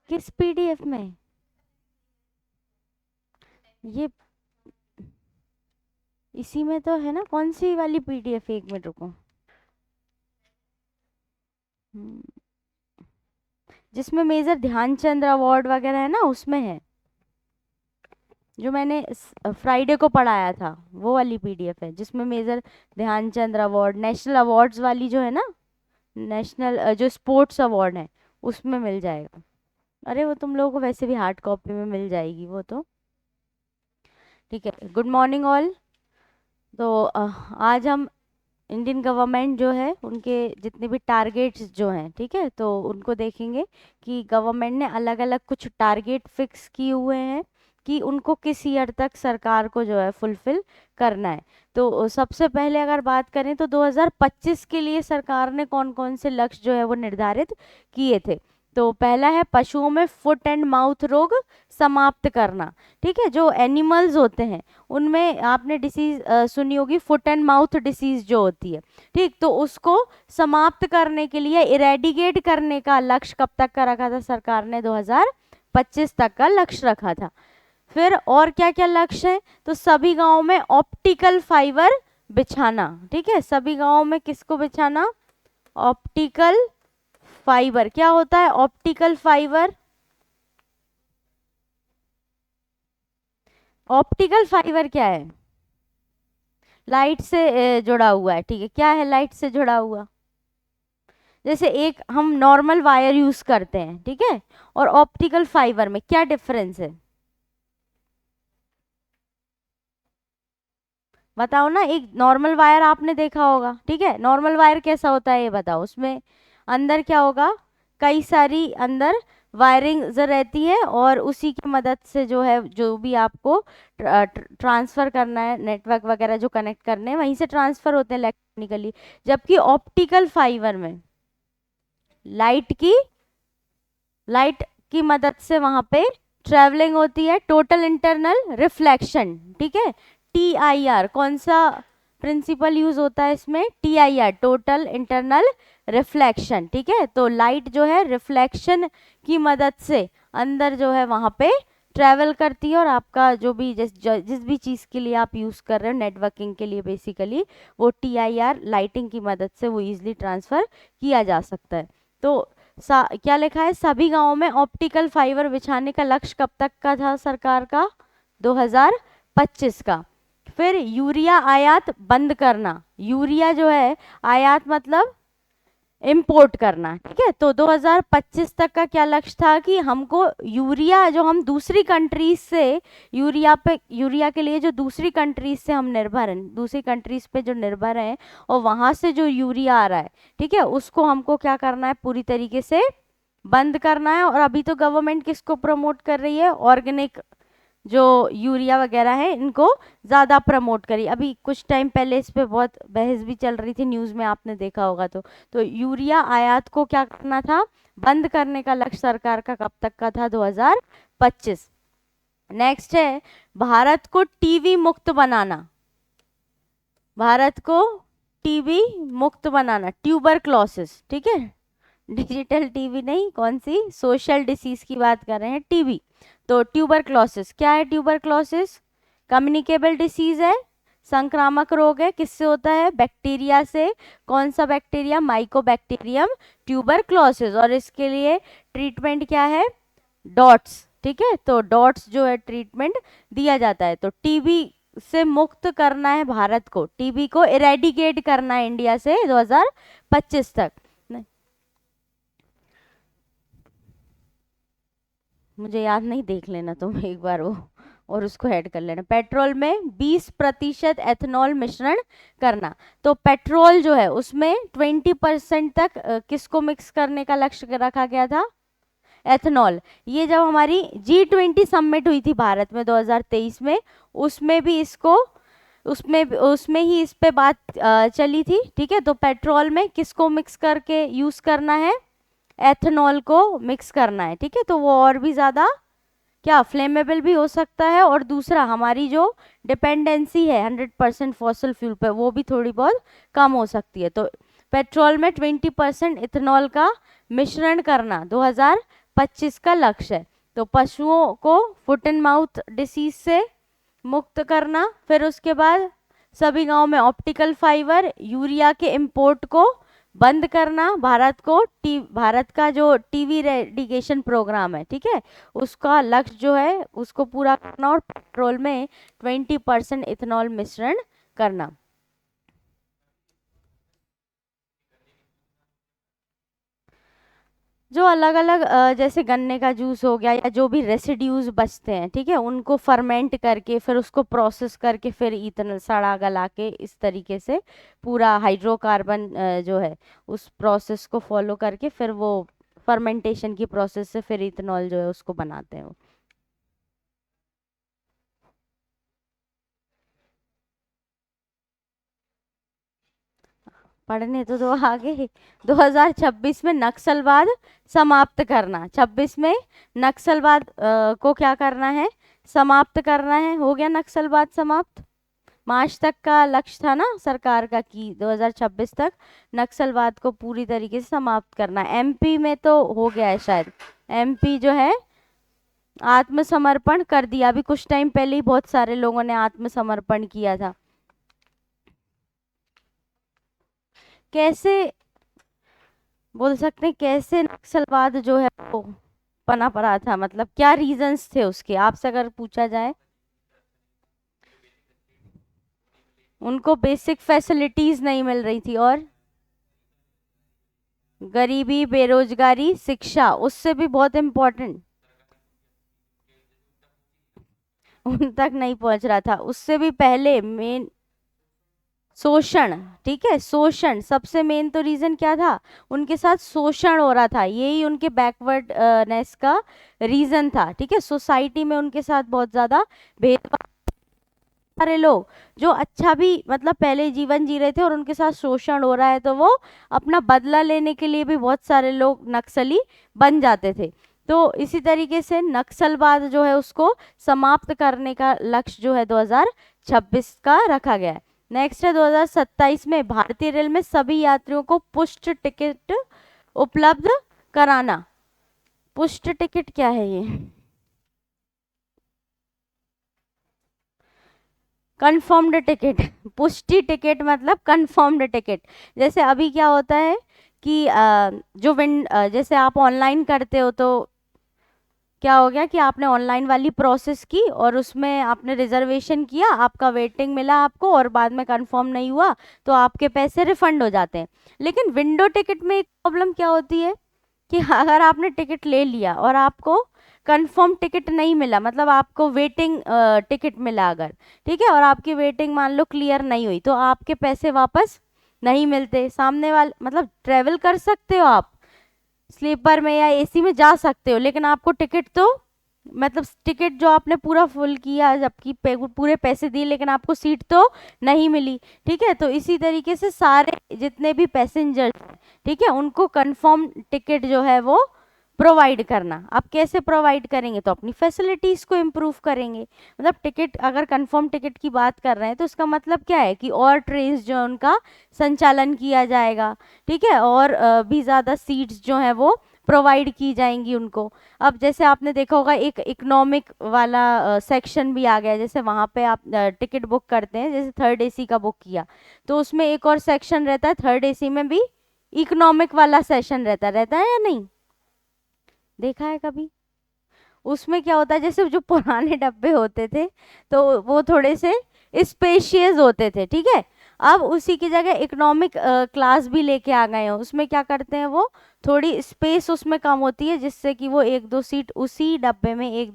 किस पीडीएफ में? ये इसी में तो है ना? कौन सी वाली पीडीएफ? एक मिनट रुको। हम्म, जिसमें मेजर ध्यानचंद अवार्ड वगैरह है ना, उसमें है। जो मैंने फ्राइडे को पढ़ाया था वो वाली पीडीएफ है, जिसमें major Dhyan Chand award, national awards वाली जो है ना, नेशनल जो स्पोर्ट्स अवार्ड है, उसमें मिल जाएगा। अरे वो तुम लोगों को वैसे भी हार्ड कॉपी में मिल जाएगी वो तो। ठीक है, गुड मॉर्निंग ऑल। तो आज हम इंडियन गवर्नमेंट जो है उनके जितने भी टारगेट्स जो हैं, ठीक है, तो उनको देखेंगे कि गवर्नमेंट ने अलग अलग कुछ टारगेट फिक्स किए हुए हैं कि उनको किस ईयर तक सरकार को जो है फुलफिल करना है। तो सबसे पहले अगर बात करें तो 2025 के लिए सरकार ने कौन कौन से लक्ष्य जो है वो निर्धारित किए थे। तो पहला है पशुओं में फुट एंड माउथ रोग समाप्त करना। ठीक है, जो एनिमल्स होते हैं उनमें आपने डिसीज सुनी होगी, फुट एंड माउथ डिसीज जो होती है, ठीक, तो उसको समाप्त करने के लिए, इरेडिकेट करने का लक्ष्य कब तक का रखा था सरकार ने? 2025 तक का लक्ष्य रखा था। फिर और क्या क्या लक्ष्य है? तो सभी गांवों में ऑप्टिकल फाइबर बिछाना। ठीक है, सभी गांवों में किसको बिछाना? Optical fibre. क्या होता है ऑप्टिकल फाइबर? ऑप्टिकल फाइबर क्या है? लाइट से जुड़ा हुआ है। ठीक है, क्या है लाइट से जुड़ा हुआ? जैसे एक हम नॉर्मल वायर यूज करते हैं, ठीक है, और ऑप्टिकल फाइबर में क्या डिफरेंस है? बताओ ना। एक नॉर्मल वायर आपने देखा होगा, ठीक है, नॉर्मल वायर कैसा होता है ये बताओ। उसमें अंदर क्या होगा? कई सारी अंदर वायरिंग रहती है, और उसी की मदद से जो है, जो भी आपको ट्रांसफर करना है, नेटवर्क वगैरह जो कनेक्ट करने हैं, वहीं से ट्रांसफर होते हैं इलेक्ट्रॉनिकली। जबकि ऑप्टिकल फाइबर में लाइट की मदद से वहां पे ट्रेवलिंग होती है, टोटल इंटरनल रिफ्लेक्शन। ठीक है, TIR कौन सा प्रिंसिपल यूज होता है इसमें? TIR, total internal reflection. ठीक है, तो लाइट जो है रिफ्लेक्शन की मदद से अंदर जो है वहां पे ट्रेवल करती है, और आपका जो भी जिस भी चीज़ के लिए आप यूज़ कर रहे हो, नेटवर्किंग के लिए बेसिकली, वो TIR लाइटिंग की मदद से वो इजिली ट्रांसफ़र किया जा सकता है। तो क्या लिखा है? सभी गांवों में ऑप्टिकल फाइबर बिछाने का लक्ष्य कब तक का था सरकार का? 2025 का। फिर यूरिया आयात बंद करना। यूरिया जो है आयात मतलब इंपोर्ट करना। ठीक है, तो 2025 तक का क्या लक्ष्य था कि हमको यूरिया जो हम दूसरी कंट्रीज से, यूरिया के लिए जो दूसरी कंट्रीज से हम निर्भर हैं, दूसरी कंट्रीज पे जो निर्भर हैं, और वहां से जो यूरिया आ रहा है, ठीक है, उसको हमको क्या करना है? पूरी तरीके से बंद करना है। और अभी तो गवर्नमेंट किसको प्रमोट कर रही है? ऑर्गेनिक जो यूरिया वगैरह है इनको ज़्यादा प्रमोट करी। अभी कुछ टाइम पहले इस पे बहुत बहस भी चल रही थी न्यूज़ में, आपने देखा होगा। तो यूरिया आयात को क्या करना था? बंद करने का लक्ष्य सरकार का कब तक का था? 2025। नेक्स्ट है भारत को टीबी मुक्त बनाना। भारत को टीबी मुक्त बनाना, ट्यूबरक्लोसिस। ठीक है, डिजिटल टीबी नहीं, कौन सी? सोशल डिसीज की बात कर रहे हैं, टीबी। तो ट्यूबरक्लोसिस क्या है? ट्यूबरक्लोसिस कम्युनिकेबल डिसीज है, संक्रामक रोग है। किससे होता है? बैक्टीरिया से। कौन सा बैक्टीरिया? Mycobacterium tuberculosis. और इसके लिए ट्रीटमेंट क्या है? डॉट्स। ठीक है, तो डॉट्स जो है ट्रीटमेंट दिया जाता है। तो टीबी से मुक्त करना है भारत को, टीबी को इरेडिकेट करना है इंडिया से 2025 तक। मुझे याद नहीं, देख लेना तुम एक बार वो, और उसको ऐड कर लेना। पेट्रोल में 20% एथेनॉल मिश्रण करना। तो पेट्रोल जो है उसमें 20% तक किसको मिक्स करने का लक्ष्य रखा गया था? एथेनॉल। ये जब हमारी G20 समिट हुई थी भारत में 2023 में, उसमें भी इसको, उसमें ही इस पे बात चली थी। ठीक है, तो पेट्रोल में किसको मिक्स करके यूज करना है? एथेनॉल को मिक्स करना है। ठीक है, तो वो और भी ज़्यादा क्या फ्लेमेबल भी हो सकता है, और दूसरा हमारी जो डिपेंडेंसी है 100% फॉसिल फ्यूल पे, वो भी थोड़ी बहुत कम हो सकती है। तो पेट्रोल में 20% इथेनॉल का मिश्रण करना 2025 का लक्ष्य है। तो पशुओं को फुट एंड माउथ डिसीज से मुक्त करना, फिर उसके बाद सभी गांव में ऑप्टिकल फाइबर, यूरिया के इंपोर्ट को बंद करना, भारत का जो टीवी रेडिकेशन प्रोग्राम है, ठीक है, उसका लक्ष्य जो है उसको पूरा करना, और पेट्रोल में 20% इथेनॉल मिश्रण करना। जो अलग अलग जैसे गन्ने का जूस हो गया या जो भी रेसिड्यूज बचते हैं, ठीक है, उनको फर्मेंट करके फिर उसको प्रोसेस करके फिर इथेनॉल सड़ा गला के इस तरीके से पूरा हाइड्रोकार्बन जो है उस प्रोसेस को फॉलो करके फिर वो फर्मेंटेशन की प्रोसेस से फिर इथेनॉल जो है उसको बनाते हैं वो। पढ़ने तो दो आगे। 2026 में नक्सलवाद समाप्त करना, 26 में नक्सलवाद को क्या करना है, समाप्त करना है। हो गया नक्सलवाद समाप्त। मार्च तक का लक्ष्य था ना सरकार का कि 2026 तक नक्सलवाद को पूरी तरीके से समाप्त करना। एमपी में तो हो गया है शायद, एमपी जो है आत्मसमर्पण कर दिया, अभी कुछ टाइम पहले ही बहुत सारे लोगों ने आत्मसमर्पण किया था। कैसे बोल सकते हैं कैसे नक्सलवाद जो है वो पनप रहा था, मतलब क्या रीजंस थे उसके, आपसे अगर पूछा जाए। उनको बेसिक फैसिलिटीज नहीं मिल रही थी, और गरीबी, बेरोजगारी, शिक्षा उससे भी बहुत इम्पोर्टेंट उन तक नहीं पहुंच रहा था। उससे भी पहले मेन शोषण, ठीक है, शोषण सबसे मेन तो रीजन क्या था, उनके साथ शोषण हो रहा था, यही उनके बैकवर्डनेस का रीजन था, ठीक है। सोसाइटी में उनके साथ बहुत ज्यादा भेदभाव, सारे लोग जो अच्छा भी मतलब पहले जीवन जी रहे थे और उनके साथ शोषण हो रहा है तो वो अपना बदला लेने के लिए भी बहुत सारे लोग नक्सली बन जाते थे। तो इसी तरीके से नक्सलवाद जो है उसको समाप्त करने का लक्ष्य जो है 2026 का रखा गया है। नेक्स्ट है 2027 में भारतीय रेल में सभी यात्रियों को पुष्ट टिकट उपलब्ध कराना। पुष्ट टिकट क्या है ये, कंफर्म्ड टिकट। पुष्टि टिकट मतलब कंफर्म्ड टिकट। जैसे अभी क्या होता है कि जैसे आप ऑनलाइन करते हो तो क्या हो गया कि आपने ऑनलाइन वाली प्रोसेस की और उसमें आपने रिजर्वेशन किया, आपका वेटिंग मिला आपको और बाद में कंफर्म नहीं हुआ तो आपके पैसे रिफंड हो जाते हैं। लेकिन विंडो टिकट में एक प्रॉब्लम क्या होती है कि अगर आपने टिकट ले लिया और आपको कंफर्म टिकट नहीं मिला, मतलब आपको वेटिंग टिकट मिला अगर, ठीक है, और आपकी वेटिंग मान लो क्लियर नहीं हुई तो आपके पैसे वापस नहीं मिलते। सामने वाले मतलब ट्रेवल कर सकते हो आप स्लीपर में या एसी में जा सकते हो, लेकिन आपको टिकट तो मतलब टिकट जो आपने पूरा फुल किया जबकि पूरे पैसे दिए लेकिन आपको सीट तो नहीं मिली, ठीक है। तो इसी तरीके से सारे जितने भी पैसेंजर्स हैं, ठीक है, उनको कंफर्म टिकट जो है वो प्रोवाइड करना। आप कैसे प्रोवाइड करेंगे, तो अपनी फैसिलिटीज को इम्प्रूव करेंगे। मतलब टिकट अगर कंफर्म टिकट की बात कर रहे हैं तो इसका मतलब क्या है कि और ट्रेन जो है उनका संचालन किया जाएगा, ठीक है, और भी ज़्यादा सीट्स जो है वो प्रोवाइड की जाएंगी उनको। अब जैसे आपने देखा होगा एक इकोनॉमिक वाला सेक्शन भी आ गया है, जैसे वहाँ पे आप टिकट बुक करते हैं, जैसे थर्ड एसी का बुक किया तो उसमें एक और सेक्शन रहता है, थर्ड एसी में भी इकोनॉमिक वाला सेशन रहता है या नहीं, देखा है कभी। उसमें क्या होता है जैसे जो पुराने डब्बे होते थे तो वो थोड़े से स्पेशियस होते थे, ठीक है। अब उसी की जगह इकोनॉमिक क्लास भी लेके आ गए हैं, उसमें क्या करते हैं वो थोड़ी स्पेस उसमें कम होती है जिससे कि वो एक दो सीट उसी डब्बे में एक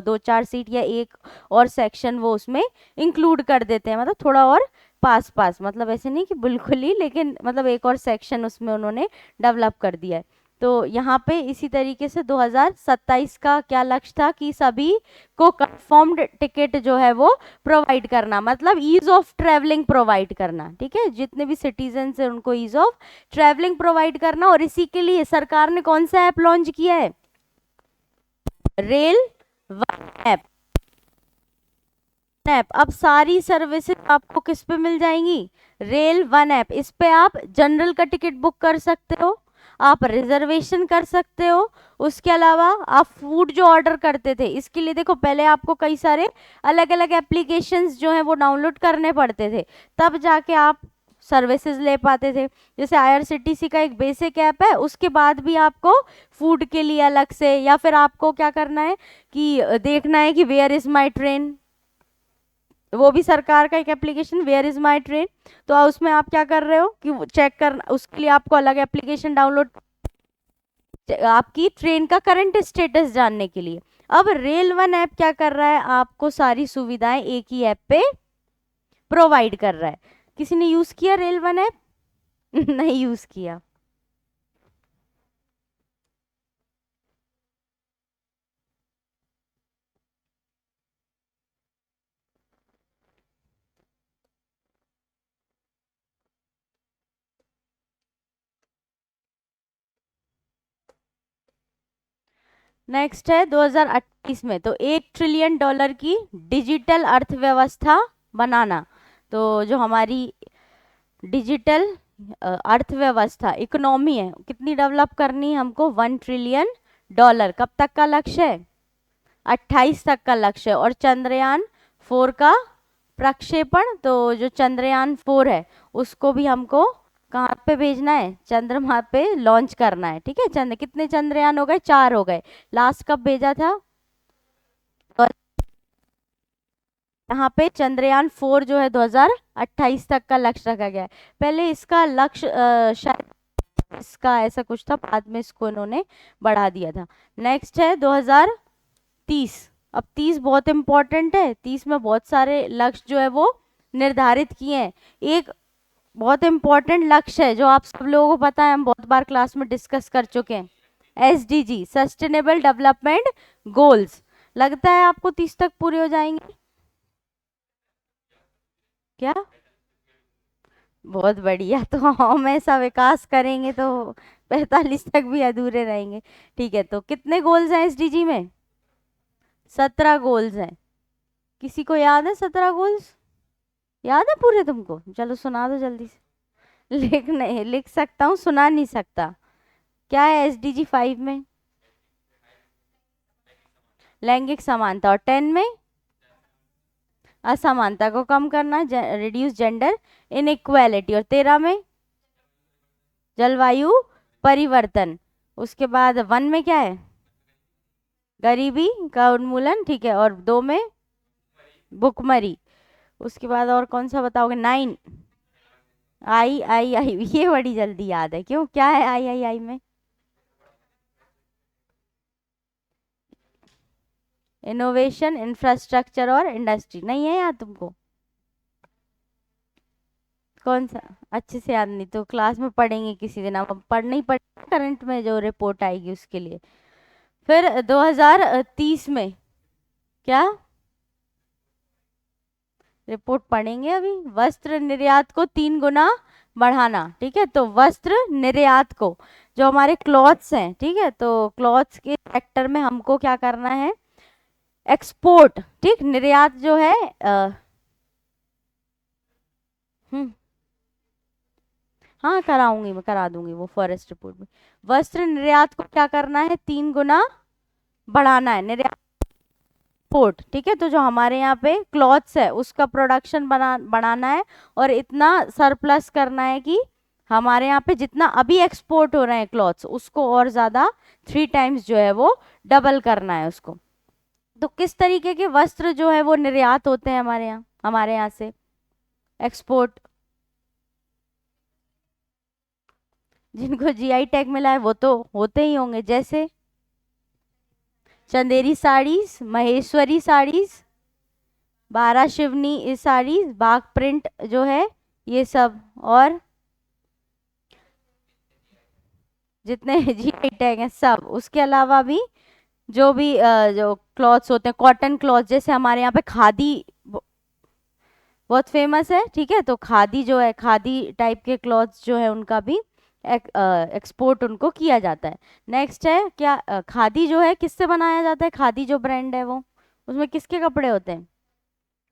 दो चार सीट या एक और सेक्शन वो उसमें इंक्लूड कर देते हैं, मतलब थोड़ा और पास पास, मतलब ऐसे नहीं कि बिल्कुल ही, लेकिन मतलब एक और सेक्शन उसमें उन्होंने डेवलप कर दिया है। तो यहाँ पे इसी तरीके से 2027 का क्या लक्ष्य था कि सभी को कंफर्म्ड टिकट जो है वो प्रोवाइड करना, मतलब ईज ऑफ ट्रैवलिंग प्रोवाइड करना, ठीक है, जितने भी सिटीजन है उनको ईज ऑफ ट्रैवलिंग प्रोवाइड करना। और इसी के लिए सरकार ने कौन सा ऐप लॉन्च किया है, रेल वन ऐप। अब सारी सर्विसेज आपको किस पे मिल जाएंगी, रेल वन ऐप। इस पे आप जनरल का टिकट बुक कर सकते हो, आप रिजर्वेशन कर सकते हो। उसके अलावा आप फूड जो ऑर्डर करते थे, इसके लिए देखो पहले आपको कई सारे अलग अलग एप्लीकेशंस जो हैं वो डाउनलोड करने पड़ते थे, तब जाके आप सर्विसेज ले पाते थे। जैसे आईआरसीटीसी का एक बेसिक ऐप है, उसके बाद भी आपको फूड के लिए अलग से, या फिर आपको क्या करना है कि देखना है कि वेयर इज माई ट्रेन, वो भी सरकार का एक application, where is my train. तो उसमें आप क्या कर रहे हो कि चेक करना, उसके लिए आपको अलग एप्लीकेशन डाउनलोड, आपकी ट्रेन का करंट स्टेटस जानने के लिए। अब रेल वन ऐप क्या कर रहा है, आपको सारी सुविधाएं एक ही ऐप पे प्रोवाइड कर रहा है। किसी ने यूज किया रेल वन ऐप? नहीं यूज किया। नेक्स्ट है 2028 में, तो $1 ट्रिलियन की डिजिटल अर्थव्यवस्था बनाना। तो जो हमारी डिजिटल अर्थव्यवस्था इकोनॉमी है, कितनी डेवलप करनी है हमको? $1 ट्रिलियन। कब तक का लक्ष्य है? 28 तक का लक्ष्य है। और चंद्रयान 4 का प्रक्षेपण, तो जो चंद्रयान 4 है उसको भी हमको कहाँ पे भेजना है? चंद्रमा पे लॉन्च करना है। ठीक है, चंद्र कितने चंद्रयान हो गए? 4 हो गए। लास्ट कब भेजा था? और यहाँ पे चंद्रयान 4 जो है 2028 तक का लक्ष्य रखा गया है। पहले इसका लक्ष्य शायद इसका ऐसा कुछ था, बाद में इसको इन्होंने बढ़ा दिया था। नेक्स्ट है 2030। अब 30 बहुत इंपॉर्टेंट है, 30 में बहुत सारे लक्ष्य जो है वो निर्धारित किए हैं। एक बहुत इंपॉर्टेंट लक्ष्य है जो आप सब लोगों को पता है, हम बहुत बार क्लास में डिस्कस कर चुके हैं, SDG, सस्टेनेबल डेवलपमेंट गोल्स। लगता है आपको 30 तक पूरे हो जाएंगे क्या? बहुत बढ़िया। तो हम ऐसा विकास करेंगे तो 45 तक भी अधूरे रहेंगे। ठीक है, तो कितने गोल्स हैं SDG में? 17 गोल्स हैं। किसी को याद है 17 गोल्स? याद है पूरे तुमको? चलो सुना दो जल्दी से। लिख नहीं लिख सकता हूँ, सुना नहीं सकता। क्या है SDG 5 में? लैंगिक समानता। और 10 में? असमानता को कम करना, रिड्यूस जेंडर इनइक्वालिटी। और 13 में? जलवायु परिवर्तन। उसके बाद 1 में क्या है? गरीबी का उन्मूलन। ठीक है, और 2 में? भुखमरी। उसके बाद और कौन सा बताओगे? 9? आई ये बड़ी जल्दी याद है, क्यों? क्या है आई में? इनोवेशन, इंफ्रास्ट्रक्चर और इंडस्ट्री। नहीं है याद तुमको? कौन सा? अच्छे से याद नहीं तो क्लास में पढ़ेंगे किसी दिन, अब पढ़ना ही पड़ेगा करंट में जो रिपोर्ट आएगी उसके लिए। फिर 2030 में क्या रिपोर्ट पढ़ेंगे अभी? वस्त्र निर्यात को 3 गुना बढ़ाना। ठीक है, तो वस्त्र निर्यात को, जो हमारे क्लॉथ्स हैं, ठीक है, तो क्लॉथ्स के सेक्टर में हमको क्या करना है? एक्सपोर्ट, ठीक, निर्यात जो है हम्म, हाँ कराऊंगी, मैं करा दूंगी वो फॉरेस्ट रिपोर्ट में। वस्त्र निर्यात को क्या करना है? 3 गुना बढ़ाना है निर्यात पोर्ट। ठीक है, तो जो हमारे यहाँ पे क्लॉथ्स है उसका प्रोडक्शन बढ़ाना है, और इतना सरप्लस करना है कि हमारे यहाँ पे जितना अभी एक्सपोर्ट हो रहे हैं क्लॉथ्स, उसको और ज़्यादा 3 टाइम्स जो है वो डबल करना है उसको। तो किस तरीके के वस्त्र जो है वो निर्यात होते हैं हमारे यहाँ से एक्सपोर्ट? जिनको जीआई टैग मिला है वो तो होते ही होंगे, जैसे चंदेरी साड़ीज, महेश्वरी साड़ीज, बारह शिवनी साड़ीज, बाग प्रिंट जो है ये सब, और जितने जीआई टैग हैं सब। उसके अलावा भी जो भी जो क्लॉथ्स होते हैं, कॉटन क्लॉथ, जैसे हमारे यहाँ पे खादी बहुत फेमस है। ठीक है, तो खादी जो है, खादी टाइप के क्लॉथ्स जो है उनका भी एक्सपोर्ट उनको किया जाता है। नेक्स्ट है क्या? खादी जो है किससे बनाया जाता है? खादी जो ब्रांड है वो, उसमें किसके कपड़े होते हैं?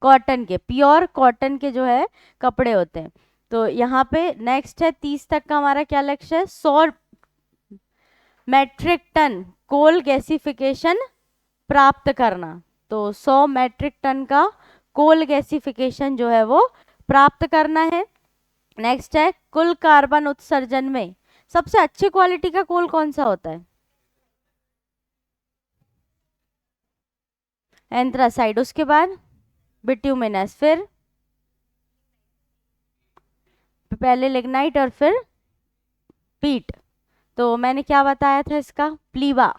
कॉटन के, प्योर कॉटन के जो है कपड़े होते हैं। तो यहाँ पे नेक्स्ट है 30 तक का हमारा क्या लक्ष्य है? 100 मेट्रिक टन कोल गैसिफिकेशन प्राप्त करना। तो 100 मेट्रिक टन का कोल गैसिफिकेशन जो है वो प्राप्त करना है। नेक्स्ट है कुल कार्बन उत्सर्जन में सबसे अच्छी क्वालिटी का कोल कौन सा होता है? एंथ्रासाइड, उसके बाद बिट्यूमिनस, फिर पहले लिग्नाइट और फिर पीट। तो मैंने क्या बताया था इसका? प्लीबा।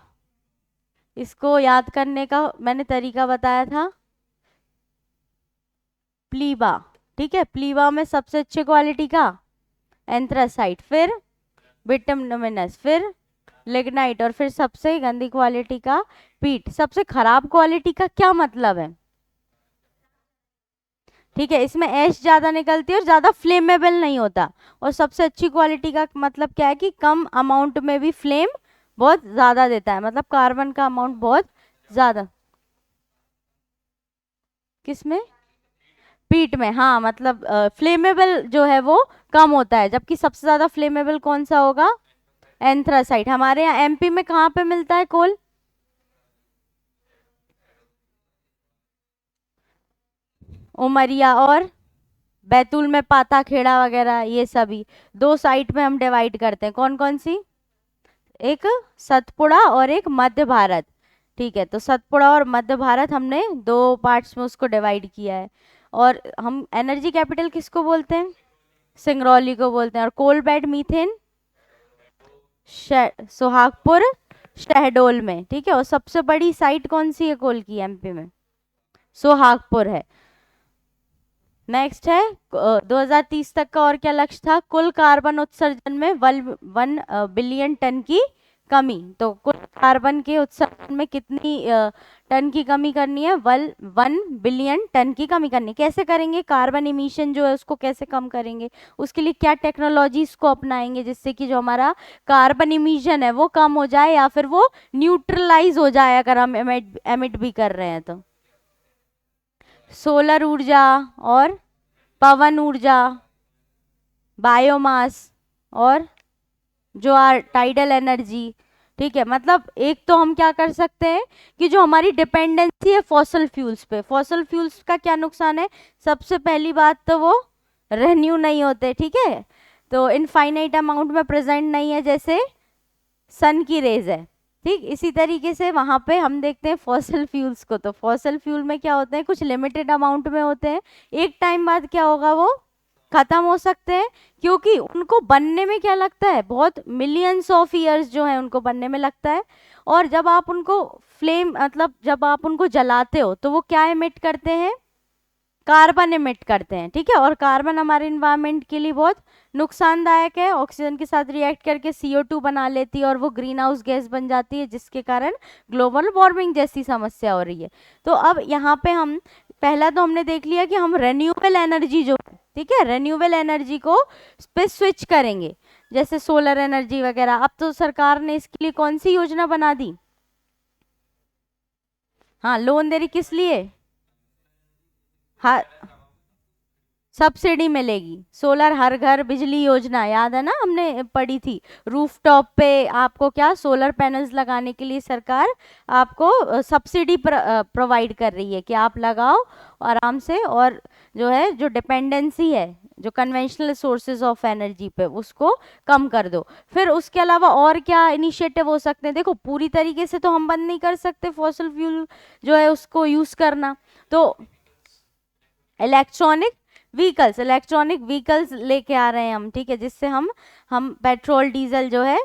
इसको याद करने का मैंने तरीका बताया था, प्लीबा। ठीक है, प्लीबा में सबसे अच्छी क्वालिटी का एंथ्रासाइट, फिर बिट्यूमिनस, फिर लिग्नाइट और फिर सबसे गंदी क्वालिटी का पीट। सबसे खराब क्वालिटी का क्या मतलब है? ठीक है, इसमें ऐश ज्यादा निकलती है और ज्यादा फ्लेमेबल नहीं होता। और सबसे अच्छी क्वालिटी का मतलब क्या है कि कम अमाउंट में भी फ्लेम बहुत ज्यादा देता है, मतलब कार्बन का अमाउंट बहुत ज्यादा। किसमें? पीट में, हाँ, मतलब फ्लेमेबल जो है वो कम होता है, जबकि सबसे ज्यादा फ्लेमेबल कौन सा होगा? एंथ्रासाइट। हमारे यहाँ एमपी में कहाँ पे मिलता है कोल? उमरिया और बैतूल में, पाता खेड़ा वगैरह, ये सभी दो साइट में हम डिवाइड करते हैं। कौन कौन सी? एक सतपुड़ा और एक मध्य भारत। ठीक है, तो सतपुड़ा और मध्य भारत हमने दो पार्ट्स में उसको डिवाइड किया है। और हम एनर्जी कैपिटल किसको बोलते हैं? सिंगरौली को बोलते हैं। और coal bed methane Sohagpur Shahdol में। ठीक है, और सबसे बड़ी साइट कौन सी है कोल की एमपी में? सुहागपुर है। नेक्स्ट है 2030 तक का और क्या लक्ष्य था? कुल कार्बन उत्सर्जन में 1 बिलियन टन की कमी। तो कुल कार्बन के उत्सर्जन में कितनी टन की कमी करनी है? 1 बिलियन टन की कमी करनी। कैसे करेंगे? कार्बन इमिशन जो है उसको कैसे कम करेंगे? उसके लिए क्या टेक्नोलॉजीज को अपनाएंगे जिससे कि जो हमारा कार्बन इमिशन है वो कम हो जाए या फिर वो न्यूट्रलाइज हो जाए अगर हम एमिट भी कर रहे हैं तो? सोलर ऊर्जा और पवन ऊर्जा, बायोमास और जो टाइडल एनर्जी। ठीक है, मतलब एक तो हम क्या कर सकते हैं कि जो हमारी डिपेंडेंसी है फॉसल फ्यूल्स पे, फॉसल फ्यूल्स का क्या नुकसान है? सबसे पहली बात तो वो रेन्यू नहीं होते। ठीक है, तो इनफाइनाइट अमाउंट में प्रेजेंट नहीं है, जैसे सन की रेज है। ठीक, इसी तरीके से वहां पे हम देखते हैं फॉसल फ्यूल्स को, तो फॉसल फ्यूल में क्या होते हैं? कुछ लिमिटेड अमाउंट में होते हैं, एक टाइम बाद क्या होगा? वो खत्म हो सकते हैं, क्योंकि उनको बनने में क्या लगता है? बहुत मिलियंस ऑफ ईयर्स जो है उनको बनने में लगता है। और जब आप उनको फ्लेम मतलब जब आप उनको जलाते हो तो वो क्या एमिट करते हैं? कार्बन एमिट करते हैं। ठीक है, और कार्बन हमारे इन्वायरमेंट के लिए बहुत नुकसानदायक है, ऑक्सीजन के साथ रिएक्ट करके CO2 बना लेती है और वो ग्रीन हाउस गैस बन जाती है, जिसके कारण ग्लोबल वार्मिंग जैसी समस्या हो रही है। तो अब यहाँ पे हम पहला तो हमने देख लिया कि हम रेन्यूएबल एनर्जी जो, ठीक है, रेन्यूएबल एनर्जी को पे स्विच करेंगे, जैसे सोलर एनर्जी वगैरह। अब तो सरकार ने इसके लिए कौन सी योजना बना दी? हाँ, लोन दे रही, किस लिए? हर सब्सिडी मिलेगी। सोलर हर घर बिजली योजना, याद है ना, हमने पढ़ी थी। रूफटॉप पे आपको क्या सोलर पैनल्स लगाने के लिए सरकार आपको सब्सिडी प्रोवाइड कर रही है कि आप लगाओ आराम से, और जो है जो डिपेंडेंसी है जो कन्वेंशनल सोर्सेज ऑफ एनर्जी पे, उसको कम कर दो। फिर उसके अलावा और क्या इनिशिएटिव हो सकते हैं? देखो, पूरी तरीके से तो हम बंद नहीं कर सकते फॉसिल फ्यूल जो है उसको यूज करना, तो इलेक्ट्रॉनिक व्हीकल्स लेके आ रहे हैं हम। ठीक है, जिससे हम पेट्रोल डीजल जो है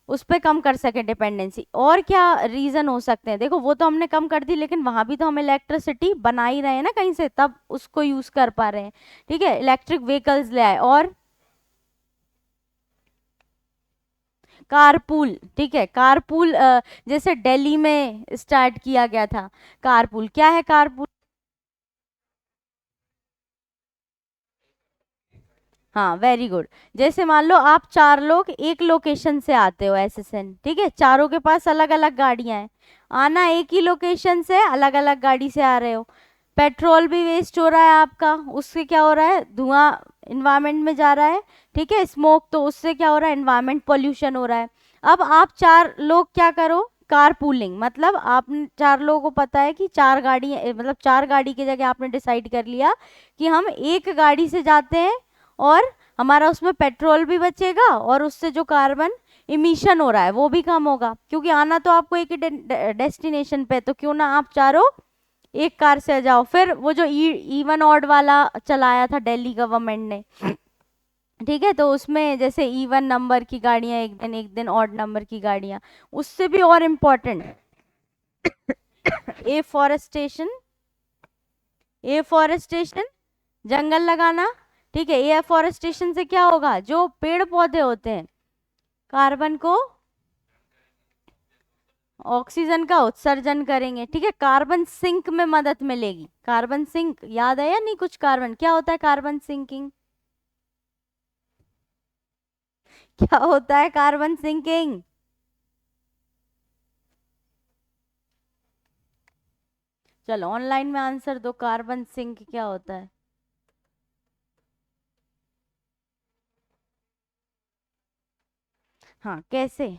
उस पर कम कर सके डिपेंडेंसी। और क्या रीजन हो सकते हैं? देखो, वो तो हमने कम कर दी, लेकिन वहां भी तो हम इलेक्ट्रिसिटी बना ही रहे हैं ना कहीं से, तब उसको यूज कर पा रहे हैं। ठीक है, इलेक्ट्रिक व्हीकल्स ले आए। और कारपूल, ठीक है, कारपूल जैसे दिल्ली में स्टार्ट किया गया था कारपूल। क्या है कारपूल? हाँ, वेरी गुड। जैसे मान लो आप चार लोग एक लोकेशन से आते हो SSN, ठीक है, चारों के पास अलग अलग गाड़ियां हैं, आना एक ही लोकेशन से, अलग अलग गाड़ी से आ रहे हो, पेट्रोल भी वेस्ट हो रहा है आपका, उससे क्या हो रहा है? धुआं इन्वायरमेंट में जा रहा है। ठीक है, स्मोक, तो उससे क्या हो रहा है? इन्वायरमेंट पोल्यूशन हो रहा है। अब आप 4 लोग क्या करो, कार पूलिंग, मतलब आप 4 लोगों को पता है कि 4 गाड़ी, मतलब 4 गाड़ी की जगह आपने डिसाइड कर लिया कि हम एक गाड़ी से जाते हैं और हमारा उसमें पेट्रोल भी बचेगा और उससे जो कार्बन इमिशन हो रहा है वो भी कम होगा, क्योंकि आना तो आपको एक ही डेस्टिनेशन पे, तो क्यों ना आप चारों एक कार से जाओ। फिर वो जो इवन ऑड वाला चलाया था दिल्ली गवर्नमेंट ने, ठीक है, तो उसमें जैसे इवन नंबर की गाड़ियां एक दिन ऑड नंबर की गाड़ियां, उससे भी और इम्पोर्टेंट एफॉरेस्टेशन, एफॉरेस्टेशन जंगल लगाना, ठीक है। एफॉरेस्टेशन से क्या होगा, जो पेड़ पौधे होते हैं कार्बन को, ऑक्सीजन का उत्सर्जन करेंगे, ठीक है, कार्बन सिंक में मदद मिलेगी। कार्बन सिंक याद है या नहीं कुछ, कार्बन क्या होता है, कार्बन सिंकिंग क्या होता है, कार्बन सिंकिंग, चलो ऑनलाइन में आंसर दो, कार्बन सिंक क्या होता है। हाँ कैसे,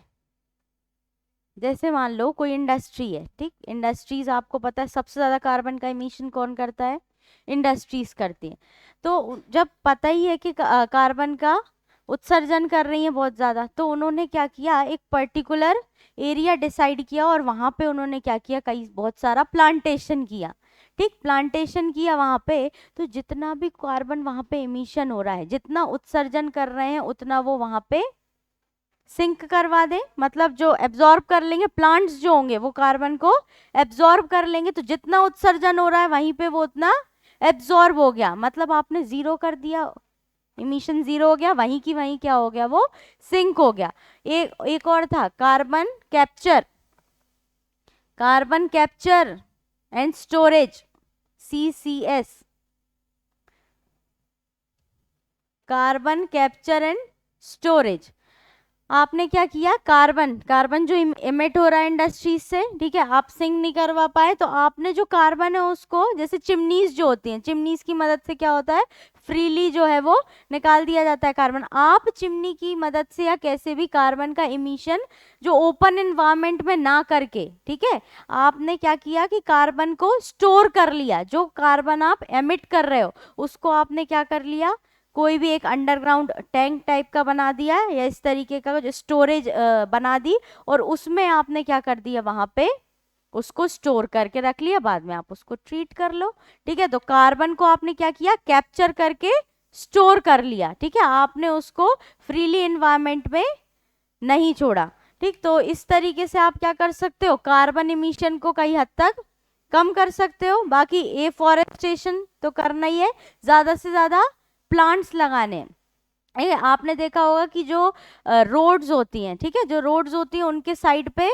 जैसे मान लो कोई इंडस्ट्री है, ठीक, इंडस्ट्रीज आपको पता है सबसे ज्यादा कार्बन का इमिशन कौन करता है, इंडस्ट्रीज करती हैं। तो जब पता ही है कि कार्बन का उत्सर्जन कर रही है बहुत ज्यादा, तो उन्होंने क्या किया, एक पर्टिकुलर एरिया डिसाइड किया और वहां पे उन्होंने क्या किया, कई बहुत सारा प्लांटेशन किया, ठीक, प्लांटेशन किया वहां पे। तो जितना भी कार्बन वहां पे इमिशन हो रहा है, जितना उत्सर्जन कर रहे हैं, उतना वो वहां पे सिंक करवा दें, मतलब जो एब्जॉर्ब कर लेंगे, प्लांट्स जो होंगे वो कार्बन को एब्जॉर्ब कर लेंगे, तो जितना उत्सर्जन हो रहा है वहीं पे वो उतना एब्जॉर्ब हो गया, मतलब आपने जीरो कर दिया, इमिशन जीरो हो गया, वहीं की वहीं क्या हो गया, वो सिंक हो गया। एक और था carbon capture, carbon capture and storage, CCS, carbon capture and storage. आपने क्या किया, कार्बन, कार्बन जो इमिट हो रहा है इंडस्ट्रीज से, ठीक है, आप सिंक नहीं करवा पाए, तो आपने जो कार्बन है उसको, जैसे चिमनीज जो होती हैं, चिमनीज की मदद से क्या होता है, फ्रीली जो है वो निकाल दिया जाता है कार्बन। आप चिमनी की मदद से या कैसे भी कार्बन का इमिशन जो ओपन एनवायरनमेंट में ना करके, ठीक है, आपने क्या किया कि कार्बन को स्टोर कर लिया, जो कार्बन आप एमिट कर रहे हो उसको आपने क्या कर लिया, कोई भी एक अंडरग्राउंड टैंक टाइप का बना दिया या इस तरीके का जो स्टोरेज बना दी, और उसमें आपने क्या कर दिया, वहां पे उसको स्टोर करके रख लिया, बाद में आप उसको ट्रीट कर लो, ठीक है। तो कार्बन को आपने क्या किया, कैप्चर करके स्टोर कर लिया, ठीक है, आपने उसको फ्रीली एनवायरनमेंट में नहीं छोड़ा, ठीक। तो इस तरीके से आप क्या कर सकते हो, कार्बन इमिशन को कई हद तक कम कर सकते हो। बाकी एफॉरेस्टेशन तो करना ही है, ज्यादा से ज्यादा प्लांट्स लगाने हैं। आपने देखा होगा कि जो रोड्स होती हैं, ठीक है, जो रोड्स होती हैं उनके साइड पे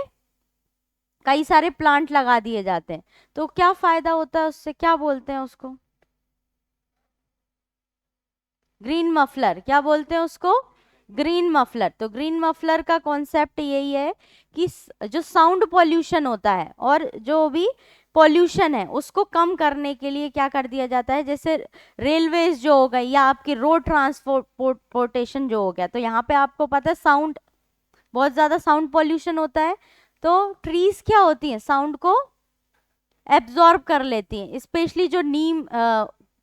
कई सारे प्लांट लगा दिए जाते हैं, तो क्या फायदा होता है उससे, क्या बोलते हैं उसको, ग्रीन मफलर, क्या बोलते हैं उसको, ग्रीन मफलर। तो ग्रीन मफलर का कॉन्सेप्ट यही है कि जो साउंड पॉल्यूशन होता है और जो भी पॉल्यूशन है उसको कम करने के लिए क्या कर दिया जाता है, जैसे रेलवेज जो हो गई या आपकी रोड ट्रांसपोर्टेशन जो हो गया, तो यहाँ पे आपको पता है साउंड, बहुत ज्यादा साउंड पॉल्यूशन होता है, तो ट्रीज क्या होती हैं, साउंड को एब्जॉर्ब कर लेती हैं, स्पेशली जो नीम